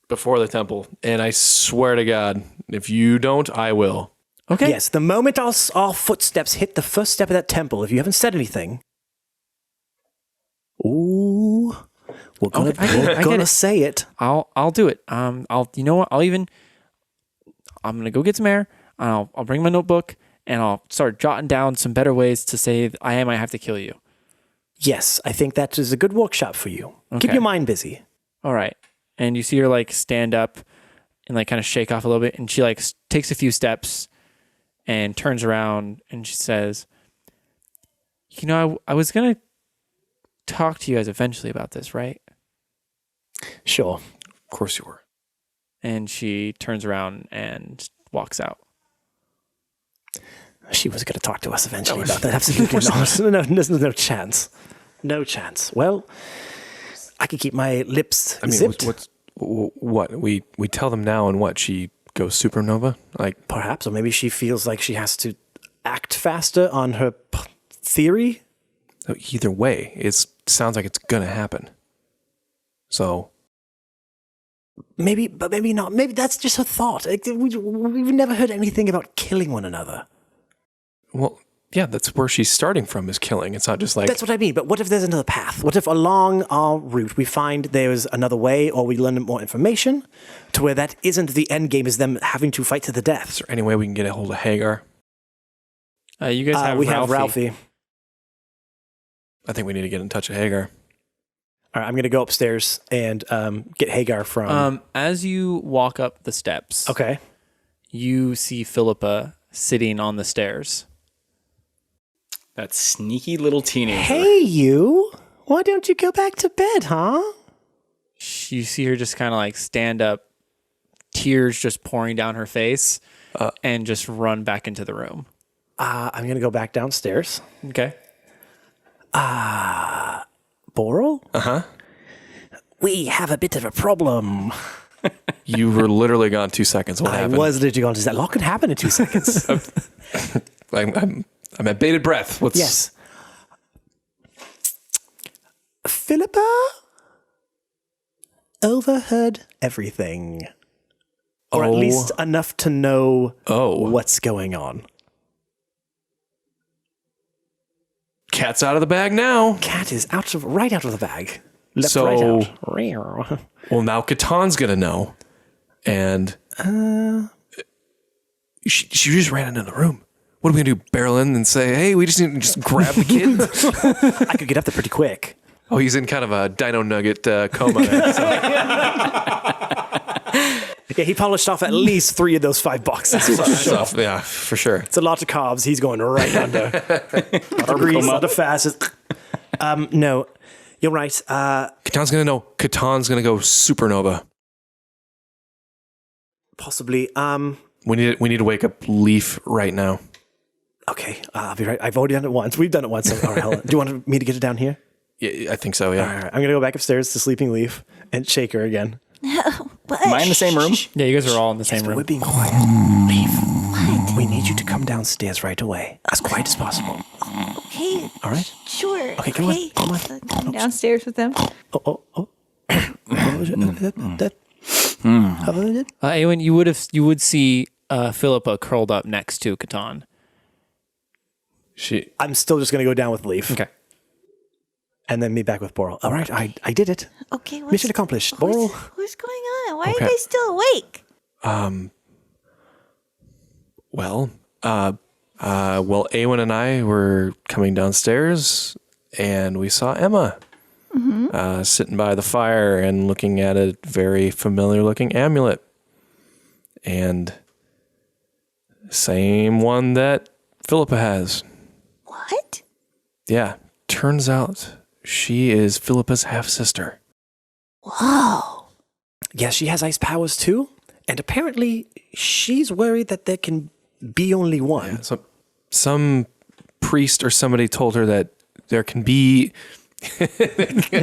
Before the temple, and I swear to God, if you don't, I will. Okay. Yes, the moment our footsteps hit the first step of that temple, if you haven't said anything, ooh, we're gonna say it. I'll do it. You know what? I'm gonna go get some air. I'll bring my notebook and I'll start jotting down some better ways to say I might have to kill you. Yes, I think that is a good workshop for you. Keep Okay. your mind busy. All right. And you see her like stand up and like kind of shake off a little bit. And she like takes a few steps and turns around and she says, you know, I was going to talk to you guys eventually about this, right? Sure. Of course you were. And she turns around and walks out. She was going to talk to us eventually about that. Absolutely not. No, there's no chance. No chance. Well, I could keep my lips I mean, zipped. what? We tell them now, and what? She goes supernova? Like, Perhaps, or maybe she feels like she has to act faster on her theory. either way, it sounds like it's gonna happen. So Maybe, but maybe not. Maybe that's just her thought. We've never heard anything about killing one another. well, yeah, that's where she's starting from, is killing. It's not just like That's what I mean. But what if there's another path? What if along our route we find there's another way, or we learn more information to where that isn't the end game, is them having to fight to the death? is there any way we can get a hold of Hagar? You guys have We Ralphie. have Ralphie. I think we need to get in touch with Hagar. All right, I'm going to go upstairs and get Hagar from... As you walk up the steps, okay. you see Philippa sitting on the stairs. That sneaky little teenager. Hey, you. Why don't you go back to bed, huh? You see her just kind of like stand up, tears just pouring down her face, and just run back into the room. I'm going to go back downstairs. Okay. Borel? Uh-huh. We have a bit of a problem. You were literally gone 2 seconds. What I happened? was literally going to say, a lot could happen in 2 seconds. I'm at bated breath. What's Yes. Philippa overheard everything. Or at Oh. least enough to know Oh. what's going on. Cat's out of the bag now. Cat is right out of the bag. Left, So- right out. Well, now Katan's gonna know, and she just ran into the room. What are we gonna do? Barrel in and say, "Hey, we just need to just grab the kid." I could get up there pretty quick. Oh, he's in kind of a dino nugget coma. There, so. Yeah, he polished off at least 3 of those 5 boxes. So, yeah, for sure. It's a lot of carbs. He's going right under. Grease, a lot of fast. No, you're right. Katan's gonna know. Katan's gonna go supernova. Possibly. We need to wake up Leaf right now. Okay, I'll be right. I've already done it once. We've done it once. So, all right, hold on. Do you want me to get it down here? Yeah, I think so. Yeah. All right, I'm gonna go back upstairs to Sleeping Leaf and shake her again. Am I in the same room? Yeah, you guys are all in the same But room. we're being quiet. Leaf. We need you to come downstairs right away, as quiet as possible. Okay. All right. Sure. Okay, come on, come on. Come downstairs with them. Oh. Aewyn, you would see Philippa curled up next to Katan. I'm still just gonna go down with Leaf. Okay. And then meet back with Borel. All right, I did it. Okay. Mission accomplished. Borel. What's going on? Why Okay. are they still awake? Well, Aewyn and I were coming downstairs, and we saw Emma sitting by the fire and looking at a very familiar-looking amulet, and same one that Philippa has. What? Yeah, turns out she is Philippa's half-sister. Whoa. Yeah, she has ice powers too. And apparently she's worried that there can be only one. So some priest or somebody told her that there can be. I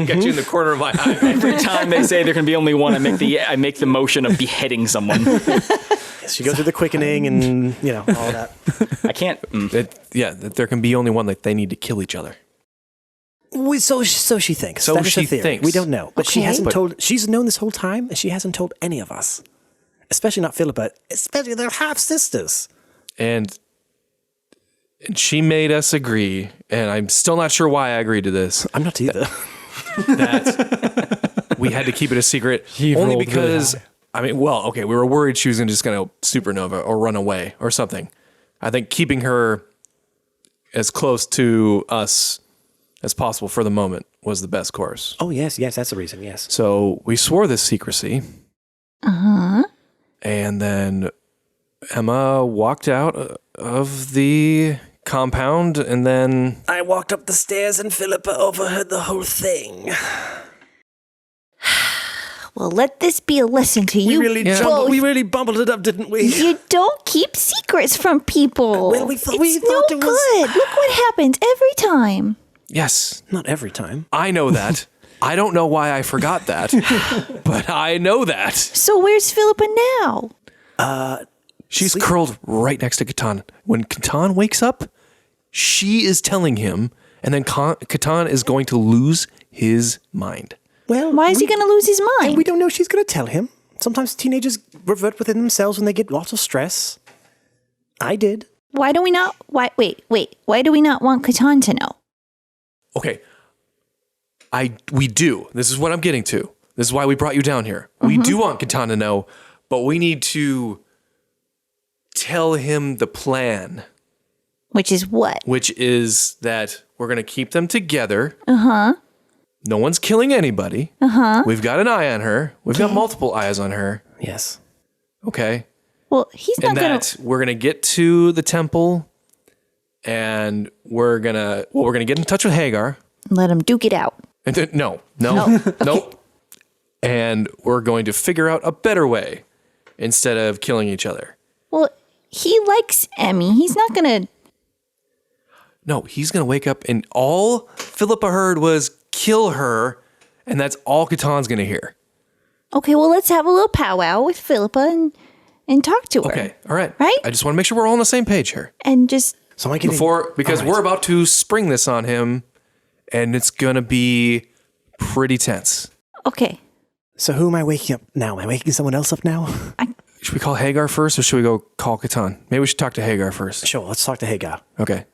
got you in the corner of my eye. Every time they say there can be only one, I make the motion of beheading someone. She goes through the quickening and, all that. I can't. That there can be only one. Like they need to kill each other. So she thinks. So That is she the theory. thinks. We don't know. But she Okay. hasn't told. She's known this whole time, and she hasn't told any of us. Especially not Philippa. Especially they're half sisters. And she made us agree, and I'm still not sure why I agreed to this. I'm not either. That we had to keep it a secret, only rolled really because high. we were worried she was just going to supernova or run away or something. I think keeping her as close to us as possible for the moment was the best course. Oh, yes, that's the reason, yes. So we swore this secrecy. Uh-huh. And then Emma walked out of the compound, and then I walked up the stairs and Philippa overheard the whole thing. Well, let this be a lesson to you both. We really bumbled it up, didn't we? You don't keep secrets from people. Well, we thought it was good. Look what happens every time. yes, Not every time. I know that. I don't know why I forgot that, but I know that. So where's Philippa now? She's curled right next to Catan. When Catan wakes up, she is telling him, and then Catan is going to lose his mind. Well, Why is he going to lose his mind? We don't know she's going to tell him. Sometimes teenagers revert within themselves when they get lots of stress. I did. Why do we not? Wait. Why do we not want Catan to know? Okay. We do. This is what I'm getting to. This is why we brought you down here. We do want Catan to know, but we need to tell him the plan, Which is what? which is that we're going to keep them together. Uh-huh. No one's killing anybody. Uh-huh. We've got an eye on her. We've got multiple eyes on her. Yes. Okay. Well, he's not And going that we're going to get to the temple, and we're going to get in touch with Hagar. let him duke it out. And then, no. Nope. And we're going to figure out a better way instead of killing each other. Well, he likes Emmy. He's not going to. No, he's going to wake up and all Philippa heard was kill her, and that's all Catan's going to hear. Okay, well, let's have a little powwow with Philippa and talk to her. Okay, all right. Right? I just want to make sure we're all on the same page here. And just. So am I getting... Because we're about to spring this on him, and it's going to be pretty tense. Okay. So who am I waking up now? Am I waking someone else up now? Should we call Hagar first, or should we go call Catan? Maybe we should talk to Hagar first. Sure, let's talk to Hagar. Okay.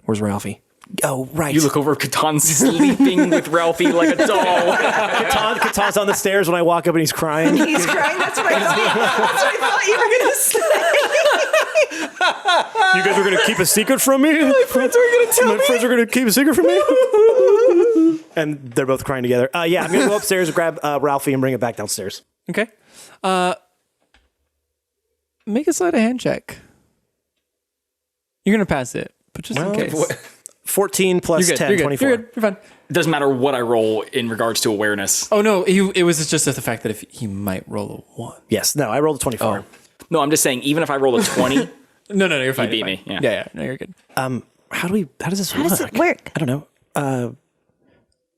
Where's Ralphie? Oh, right. You look over, Catan's sleeping with Ralphie like a doll. Catan's on the stairs when I walk up and he's crying. He's crying. That's what I thought you were going to say. You guys were going to keep a secret from me? My friends were going to tell me. My friends were going to keep a secret from me? And they're both crying together. Yeah, I'm going to go upstairs and grab Ralphie and bring it back downstairs. Okay. Make a sleight of hand check. You're gonna pass it, but just in case. 14 plus You're good. 10, You're good. 24. You're good. You're fine. It doesn't matter what I roll in regards to awareness. Oh no, it was just the fact that if he might roll a 1. Yes, no, I rolled a 24. No, I'm just saying, even if I roll a 20, No, you're fine. beat you're me, fine. yeah. Yeah. No, you're good. How does this work? How does it work? I don't know.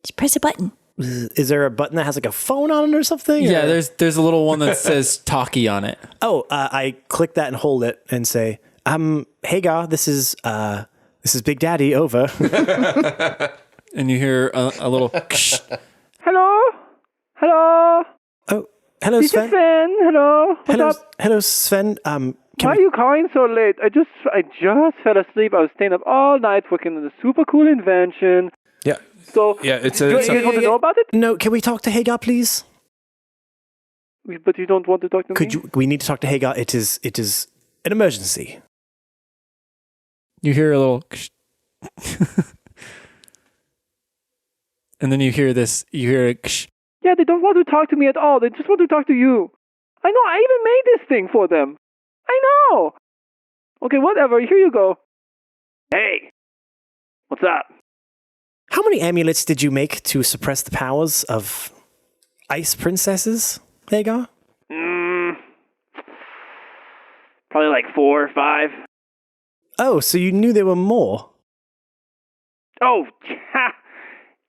Just press a button. Is there a button that has like a phone on it or something? Yeah, or? there's a little one that says talkie on it. Oh, I click that and hold it and say, Hagar, this is Big Daddy, over. And you hear a little Hello? Hello? Oh, hello, This is Sven. Sven. Hello? What's up? Hello, Sven. Why are you calling so late? I just fell asleep. I was staying up all night working on a super cool invention. Yeah. So, Yeah, it's you guys want to know about it? No, can we talk to Hagar, please? But you don't want to talk to me? We need to talk to Hagar. It is an emergency. you hear a little and then you hear a Yeah, they don't want to talk to me at all. They just want to talk to you. I know. I even made this thing for them. I know. Okay, whatever. Here you go. Hey. What's up? How many amulets did you make to suppress the powers of ice princesses, Hagar? Probably like 4 or 5. Oh, so you knew there were more. Oh,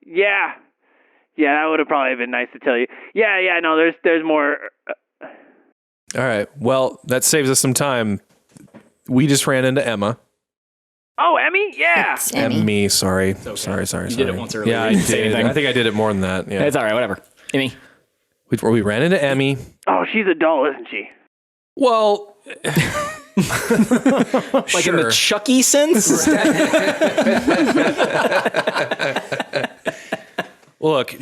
yeah. Yeah, that would have probably been nice to tell you. Yeah, no, there's more. All right. Well, that saves us some time. We just ran into Emma. Oh, Emmy? Yeah. It's Emmy. Emmy, sorry. Sorry. You did it once earlier. Yeah, I You didn't say did. anything. I think I did it more than that. Yeah. It's all right, whatever. Emmy. We ran into Emmy. Oh, she's a doll, isn't she? Well, Like in the Chucky sense? Look,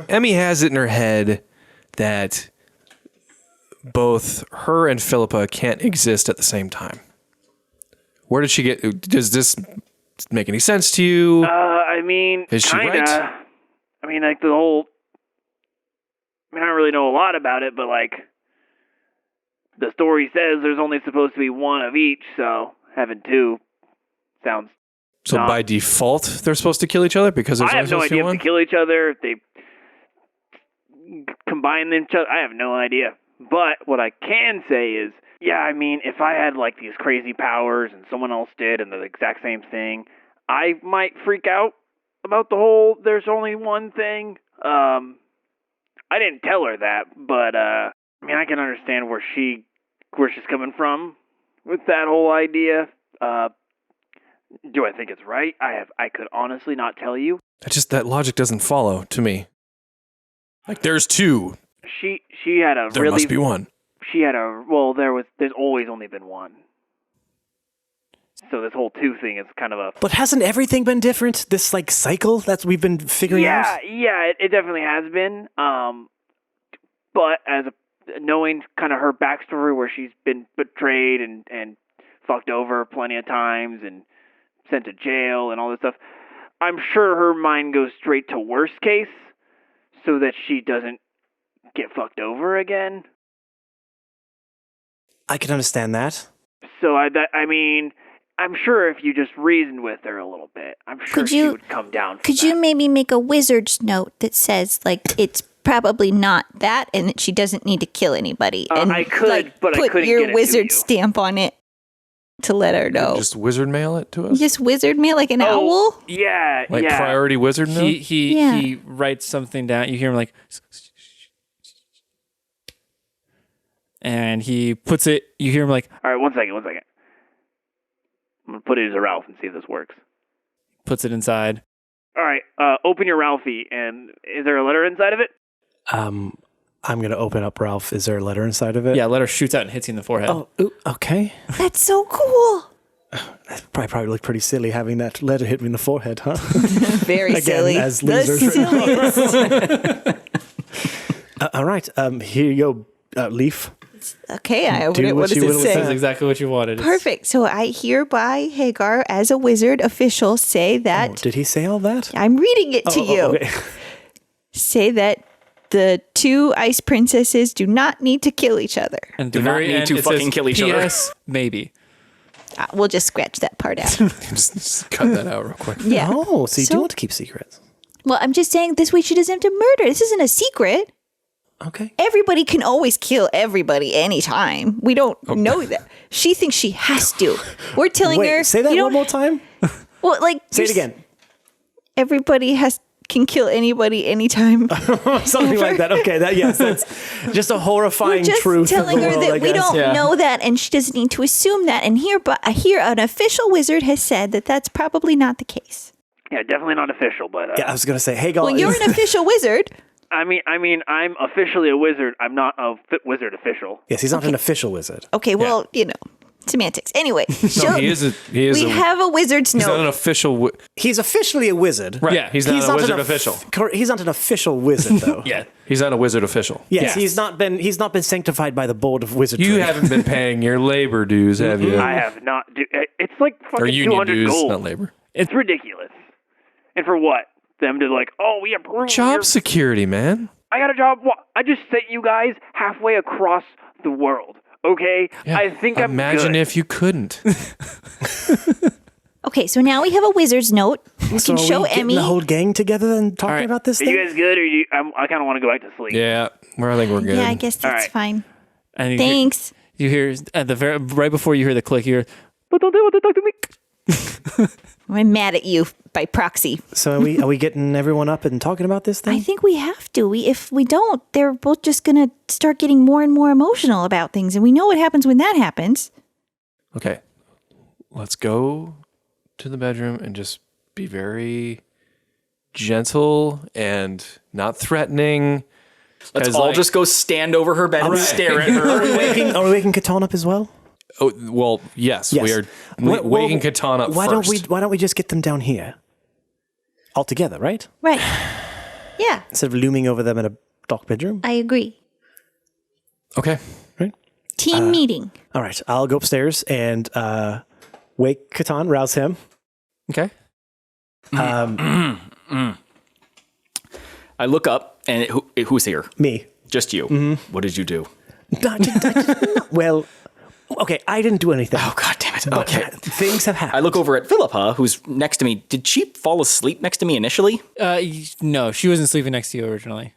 Emmy has it in her head that both her and Philippa can't exist at the same time. Where did she get? Does this make any sense to you? I I mean, Is she kinda. right? I mean, like the whole. I mean, I don't really know a lot about it, but like, the story says there's only supposed to be one of each, so having two sounds. So not- by default, they're supposed to kill each other because there's I only have no supposed to be idea if one? they kill each other, if they combine each other. I have no idea. But what I can say is, yeah, I mean, if I had like these crazy powers and someone else did and the exact same thing, I might freak out about the whole there's only one thing. I didn't tell her that, but I mean, I can understand where she's coming from with that whole idea. Do I think it's right? I could honestly not tell you. That logic doesn't follow to me. Like, there's two. She had a There really must be one. She had there's always only been one. So this whole two thing is kind of a But hasn't everything been different? This like cycle that we've been figuring out? Yeah, it definitely has been. But knowing kind of her backstory where she's been betrayed and fucked over plenty of times and sent to jail and all this stuff, I'm sure her mind goes straight to worst case so that she doesn't get fucked over again. I can understand that. So I mean, I'm sure if you just reasoned with her a little bit, I'm sure she would come down. Could you maybe make a wizard's note that says like it's probably not that, and that she doesn't need to kill anybody? And I could, like, but I put couldn't your get it to wizard you. stamp on it to let her know. Just wizard mail it to us? Just wizard mail like an Oh, owl. yeah, Like yeah. priority wizard note? He writes something down. You hear him like, and he puts it. You hear him like, All right, one second. I'm gonna put it as a Ralph and see if this works. puts it inside. All right, open your Ralphie, and is there a letter inside of it? I'm going to open up Ralph. Is there a letter inside of it? Yeah, letter shoots out and hits you in the forehead. Oh, ooh, okay. That's so cool. Probably look pretty silly having that letter hit me in the forehead, huh? Very Again, silly. as The losers. silliest. All right. Here you go, Leaf. Okay, I open Do it. what What does you it will with This is say? exactly what you wanted. It's- Perfect. So I hereby, Hagar, as a wizard official, say that Oh, did he say all that? I'm reading it to you. Okay. Say that the two ice princesses do not need to kill each other. And Do the not very need end, to it fucking says, kill each other. P.S. Maybe. We'll just scratch that part out. just cut that out real quick. Yeah. Oh, so you do So- want to keep secrets. Well, I'm just saying this way she doesn't have to murder. This isn't a secret. Okay. Everybody can always kill everybody anytime. We don't know that. She thinks she has to. We're telling her. Wait, say that you one don't- more time. Well, like Say it you're- again. Everybody can kill anybody anytime. Something like that. Okay, that's just a We're horrifying just truth telling of the her world, that I we guess. don't know that, and she doesn't need to assume that. And here an official wizard has said that that's probably not the case. Yeah, definitely not official, but Yeah, I was gonna say, hey, God. Well, you're an official wizard. I mean, I'm officially a wizard. I'm not a wizard official. Yes, he's not an official wizard. Okay, well, semantics. Anyway, No, he is we have a wizard's he's not an note. official. He's officially a wizard. Right. Yeah, He's not a an wizard of- official. He's not an official wizard, though. Yeah. He's not a wizard official. Yes, Yes. he's not been sanctified by the board of wizardry. You haven't been paying your labor dues, have you? I have not. It's like Or fucking union 200 dues, gold. not labor. It's ridiculous. And for what? Them to like, oh, we approve. Job your- security, man. I got a job. What? I just sent you guys halfway across the world. Okay, Yeah. I think I'm Imagine good. if you couldn't. Okay, so now we have a wizard's note. We So can are show we getting Emmy. the whole gang together and talking right. about this Are thing? you guys good, or I kind of want to go back to sleep. Yeah, I think we're good. Yeah, I guess that's right. fine. And you Thanks. You hear at the right before you hear the click, you hear, But don't they want to talk to me? I'm mad at you by proxy. So are we getting everyone up and talking about this I thing? think we have to. If we don't, they're both just going to start getting more and more emotional about things. And we know what happens when that happens. Okay, let's go to the bedroom and just be very gentle and not threatening. Let's 'Cause, all like- just go stand over her bed and stare at her. Are we waking Catan up as well? Oh, well, yes, we are waking Catan up why first. Why don't we just get them down here? All together, right? Right. Yeah, Instead of looming over them in a dark bedroom. I agree. Okay. Team meeting. All right, I'll go upstairs and wake Catan, rouse him. okay. I look up, and who's here? Me. Just you. What did you do? Well, okay, I didn't do anything. Oh, God damn it. But Okay. things have happened. I look over at Philippa, who's next to me. Did she fall asleep next to me initially? No, she wasn't sleeping next to you originally.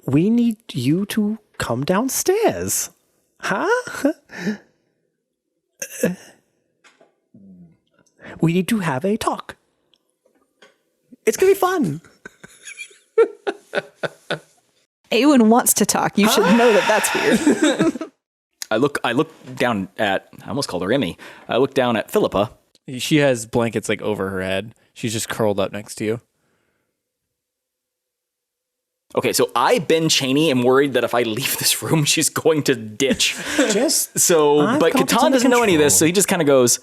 We need you to come downstairs. Huh? We need to have a talk. It's going to be fun. Aewyn wants to talk. You should know that that's weird. I look down at, I almost called her Emmy. I look down at Philippa. She has blankets like over her head. She's just curled up next to you. Okay, so I, Ben Chaney, am worried that if I leave this room, she's going to ditch. Just So, I've but got it Catan under doesn't know any of this, control. so he just kind of goes,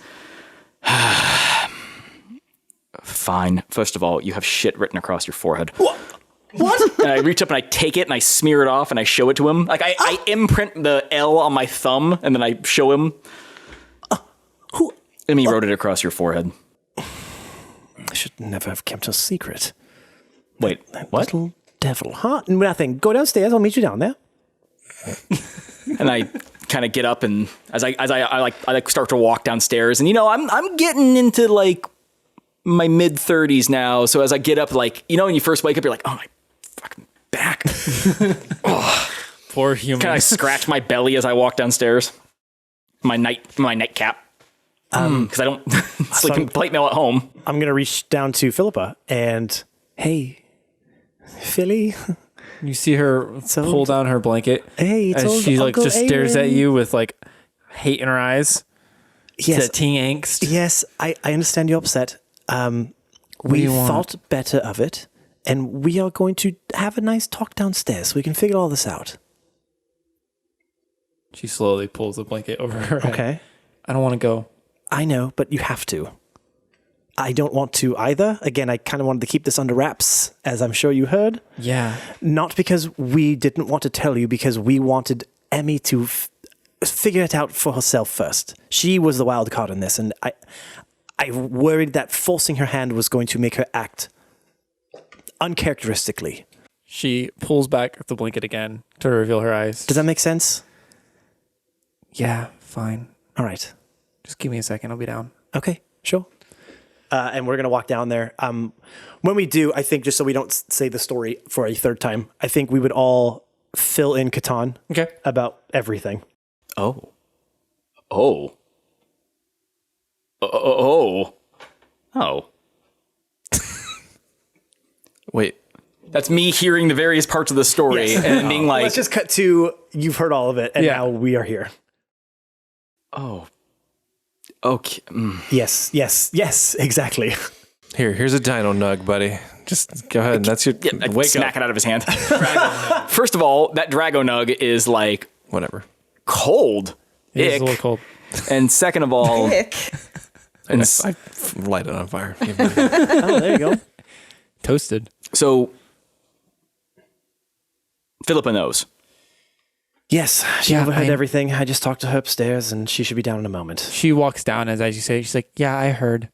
fine. First of all, you have shit written across your forehead. What? And I reach up and I take it and I smear it off and I show it to him. Like I imprint the L on my thumb and then I show him. Who? Emmy wrote it across your forehead. I should never have kept a secret. Wait, what? Little devil. Huh? Nothing. Go downstairs. I'll meet you down there. And I kind of get up and as I start to walk downstairs and I'm getting into like my mid 30s now. So as I get up, like, when you first wake up, you're like, oh my fucking back. Poor human. Can I scratch my belly as I walk downstairs? My nightcap. Because I don't sleep in plate mail at home. I'm going to reach down to Philippa and, hey, Philly. You see her pull down her blanket. Hey, it's as old she like Uncle just stares at Aewyn. you with like hate in her eyes. Yes. That teen angst. Yes, I understand you're upset. We you want? thought better of it, and we are going to have a nice talk downstairs so we can figure all this out. She slowly pulls the blanket over her head. Okay. I don't want to go. I know, but you have to. I don't want to either. Again, I kind of wanted to keep this under wraps, as I'm sure you heard. Yeah. Not because we didn't want to tell you, because we wanted Emmy to figure it out for herself first. She was the wild card in this, and I worried that forcing her hand was going to make her act uncharacteristically. She pulls back the blanket again to reveal her eyes. Does that make sense? Yeah, fine. All right. Just give me a second. I'll be down. Okay, sure. And we're going to walk down there. When we do, I think, just so we don't say the story for a third time, I think we would all fill in Catan about everything. Oh. Wait. That's me hearing the various parts of the story Yes. and being like, Let's just cut to, you've heard all of it, and Yeah. now we are here. oh, okay. Yes, exactly. Here's a dino nug, buddy. Just go ahead. That's your I wake smack up. it out of his hand. First of all, that Drago Nug is like Whatever. cold. It's Ick. a little cold. And second of all, Ick. and I light it on fire. Oh, there you go. Toasted. so Philippa knows. Yes, she Yeah, overheard I- everything. I just talked to her upstairs, and she should be down in a moment. She walks down as you say. She's like, yeah, I heard.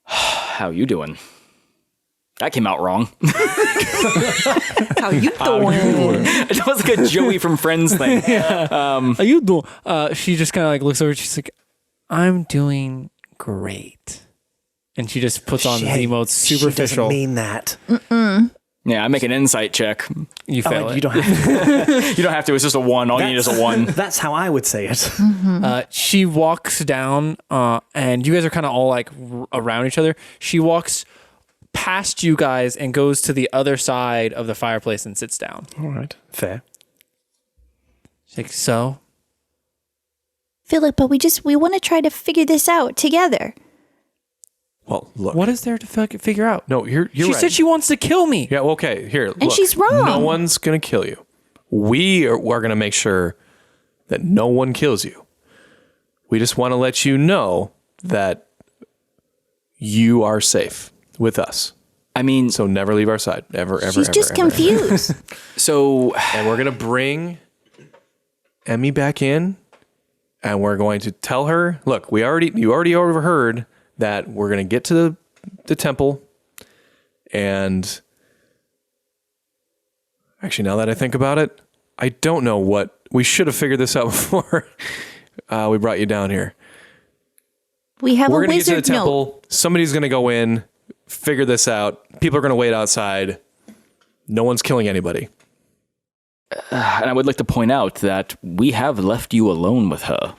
How you doing? That came out wrong. How you doing? It was like a Joey from Friends thing. How you doing? She just kind of like looks over. She's like, I'm doing great. And she just puts on the mode She superficial. doesn't mean that. Yeah, I make an insight check. You fail Oh, it. you don't have to. You don't have to. It's just a 1. All you need is a 1. That's how I would say it. She walks down, and you guys are kind of all like around each other. She walks past you guys and goes to the other side of the fireplace and sits down. All right, fair. She's like, so? Philippa, we want to try to figure this out together. Well, look. What is there to figure out? No, you're She right. said she wants to kill me. Yeah, well, okay. Here, And she's wrong. No one's going to kill you. We are going to make sure that no one kills you. We just want to let you know that you are safe with us. I mean, So never leave our side. Ever, ever, She's ever, just ever. confused. so And we're going to bring Emmy back in, and we're going to tell her, look, you already overheard that we're going to get to the temple, and actually, now that I think about it, I don't know what we should have figured this out before we brought you down here. We have We're a going to get to the wizard temple. note. Somebody's going to go in, figure this out. People are going to wait outside. No one's killing anybody. And I would like to point out that we have left you alone with her.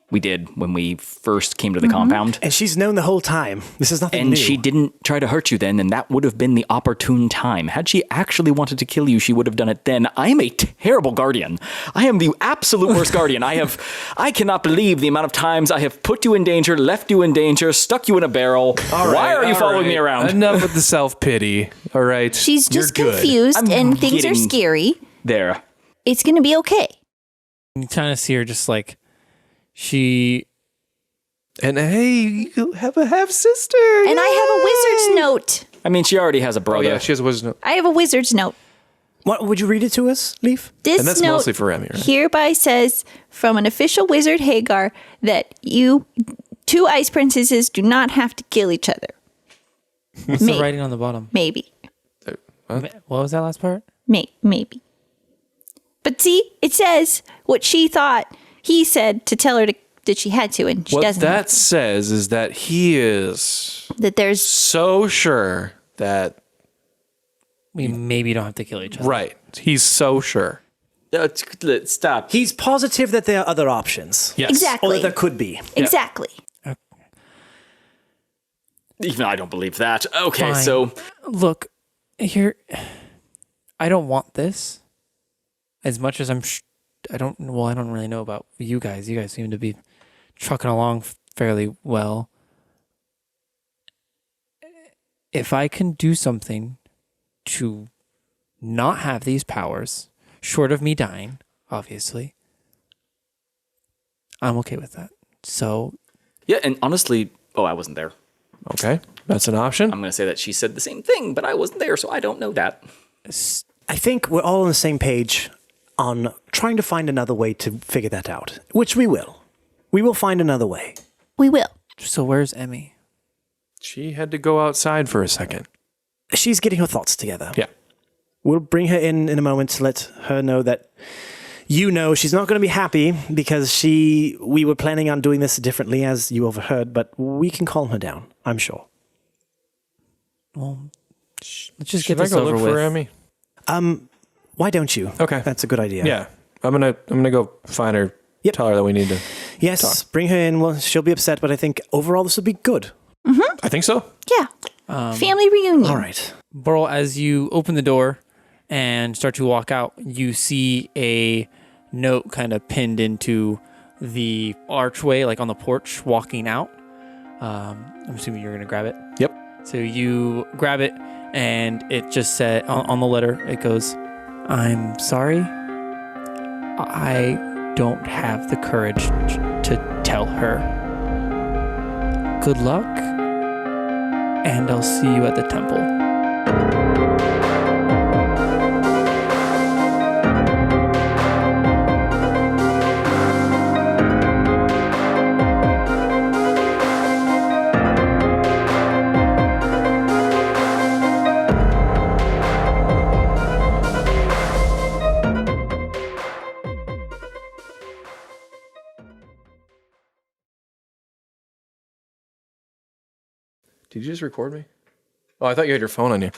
We did when we first came to the compound. And she's known the whole time. This is nothing new. And she didn't try to hurt you then, and that would have been the opportune time. Had she actually wanted to kill you, she would have done it then. I am a terrible guardian. I am the absolute worst guardian. I cannot believe the amount of times I have put you in danger, left you in danger, stuck you in a barrel. Why are you following me around? Enough with the self-pity. All right. She's just You're good. confused I'm and things are getting scary. There. It's going to be okay. You kind of see her just like she. And hey, you have a half sister. And I have a wizard's note. I mean, she already has a Oh brother. yeah, she has a wisdom. I have a wizard's note. What, would you read it to us, Leaf? This And that's note mostly for Emmy, right? hereby says from an official wizard Hagar that you two ice princesses do not have to kill each other. What's the writing on the bottom? Maybe. What was that last part? Maybe. But see, it says what she thought he said to tell her that she had to, and she What doesn't. that says is that he is That there's so sure that We maybe don't have to kill each other. right. He's so sure. Stop. He's positive that there are other options. Yes. Or exactly. that there could be. Exactly. Even I don't believe that. Okay, Fine. so Look, here, I don't want this. As much as I don't really know about you guys. You guys seem to be trucking along fairly well. If I can do something to not have these powers, short of me dying, obviously, I'm okay with that. So, yeah, and honestly, I wasn't there. Okay, that's an option. I'm going to say that she said the same thing, but I wasn't there, so I don't know that. I think we're all on the same page on trying to find another way to figure that out, which we will. We will find another way. We will. so where's Emmy? She had to go outside for a second. She's getting her thoughts together. Yeah. We'll bring her in a moment to let her know that she's not going to be happy because we were planning on doing this differently, as you overheard, but we can calm her down, I'm sure. Well, let's just Should get I this go over look with. for Emmy? Why don't you? Okay. That's a good idea. Yeah. I'm gonna go find her. Yep. Tell her that we need to. Yes, talk. bring her in. Well, she'll be upset, but I think overall this will be good. I think so. Yeah. Family reunion. All right. Borel, as you open the door and start to walk out, you see a note kind of pinned into the archway, like on the porch, walking out. I'm assuming you're going to grab it. Yep. So you grab it, and it just said on the letter, it goes, "I'm sorry. I don't have the courage to tell her. Good luck, and I'll see you at the temple." Did you just record me? Oh, I thought you had your phone on you.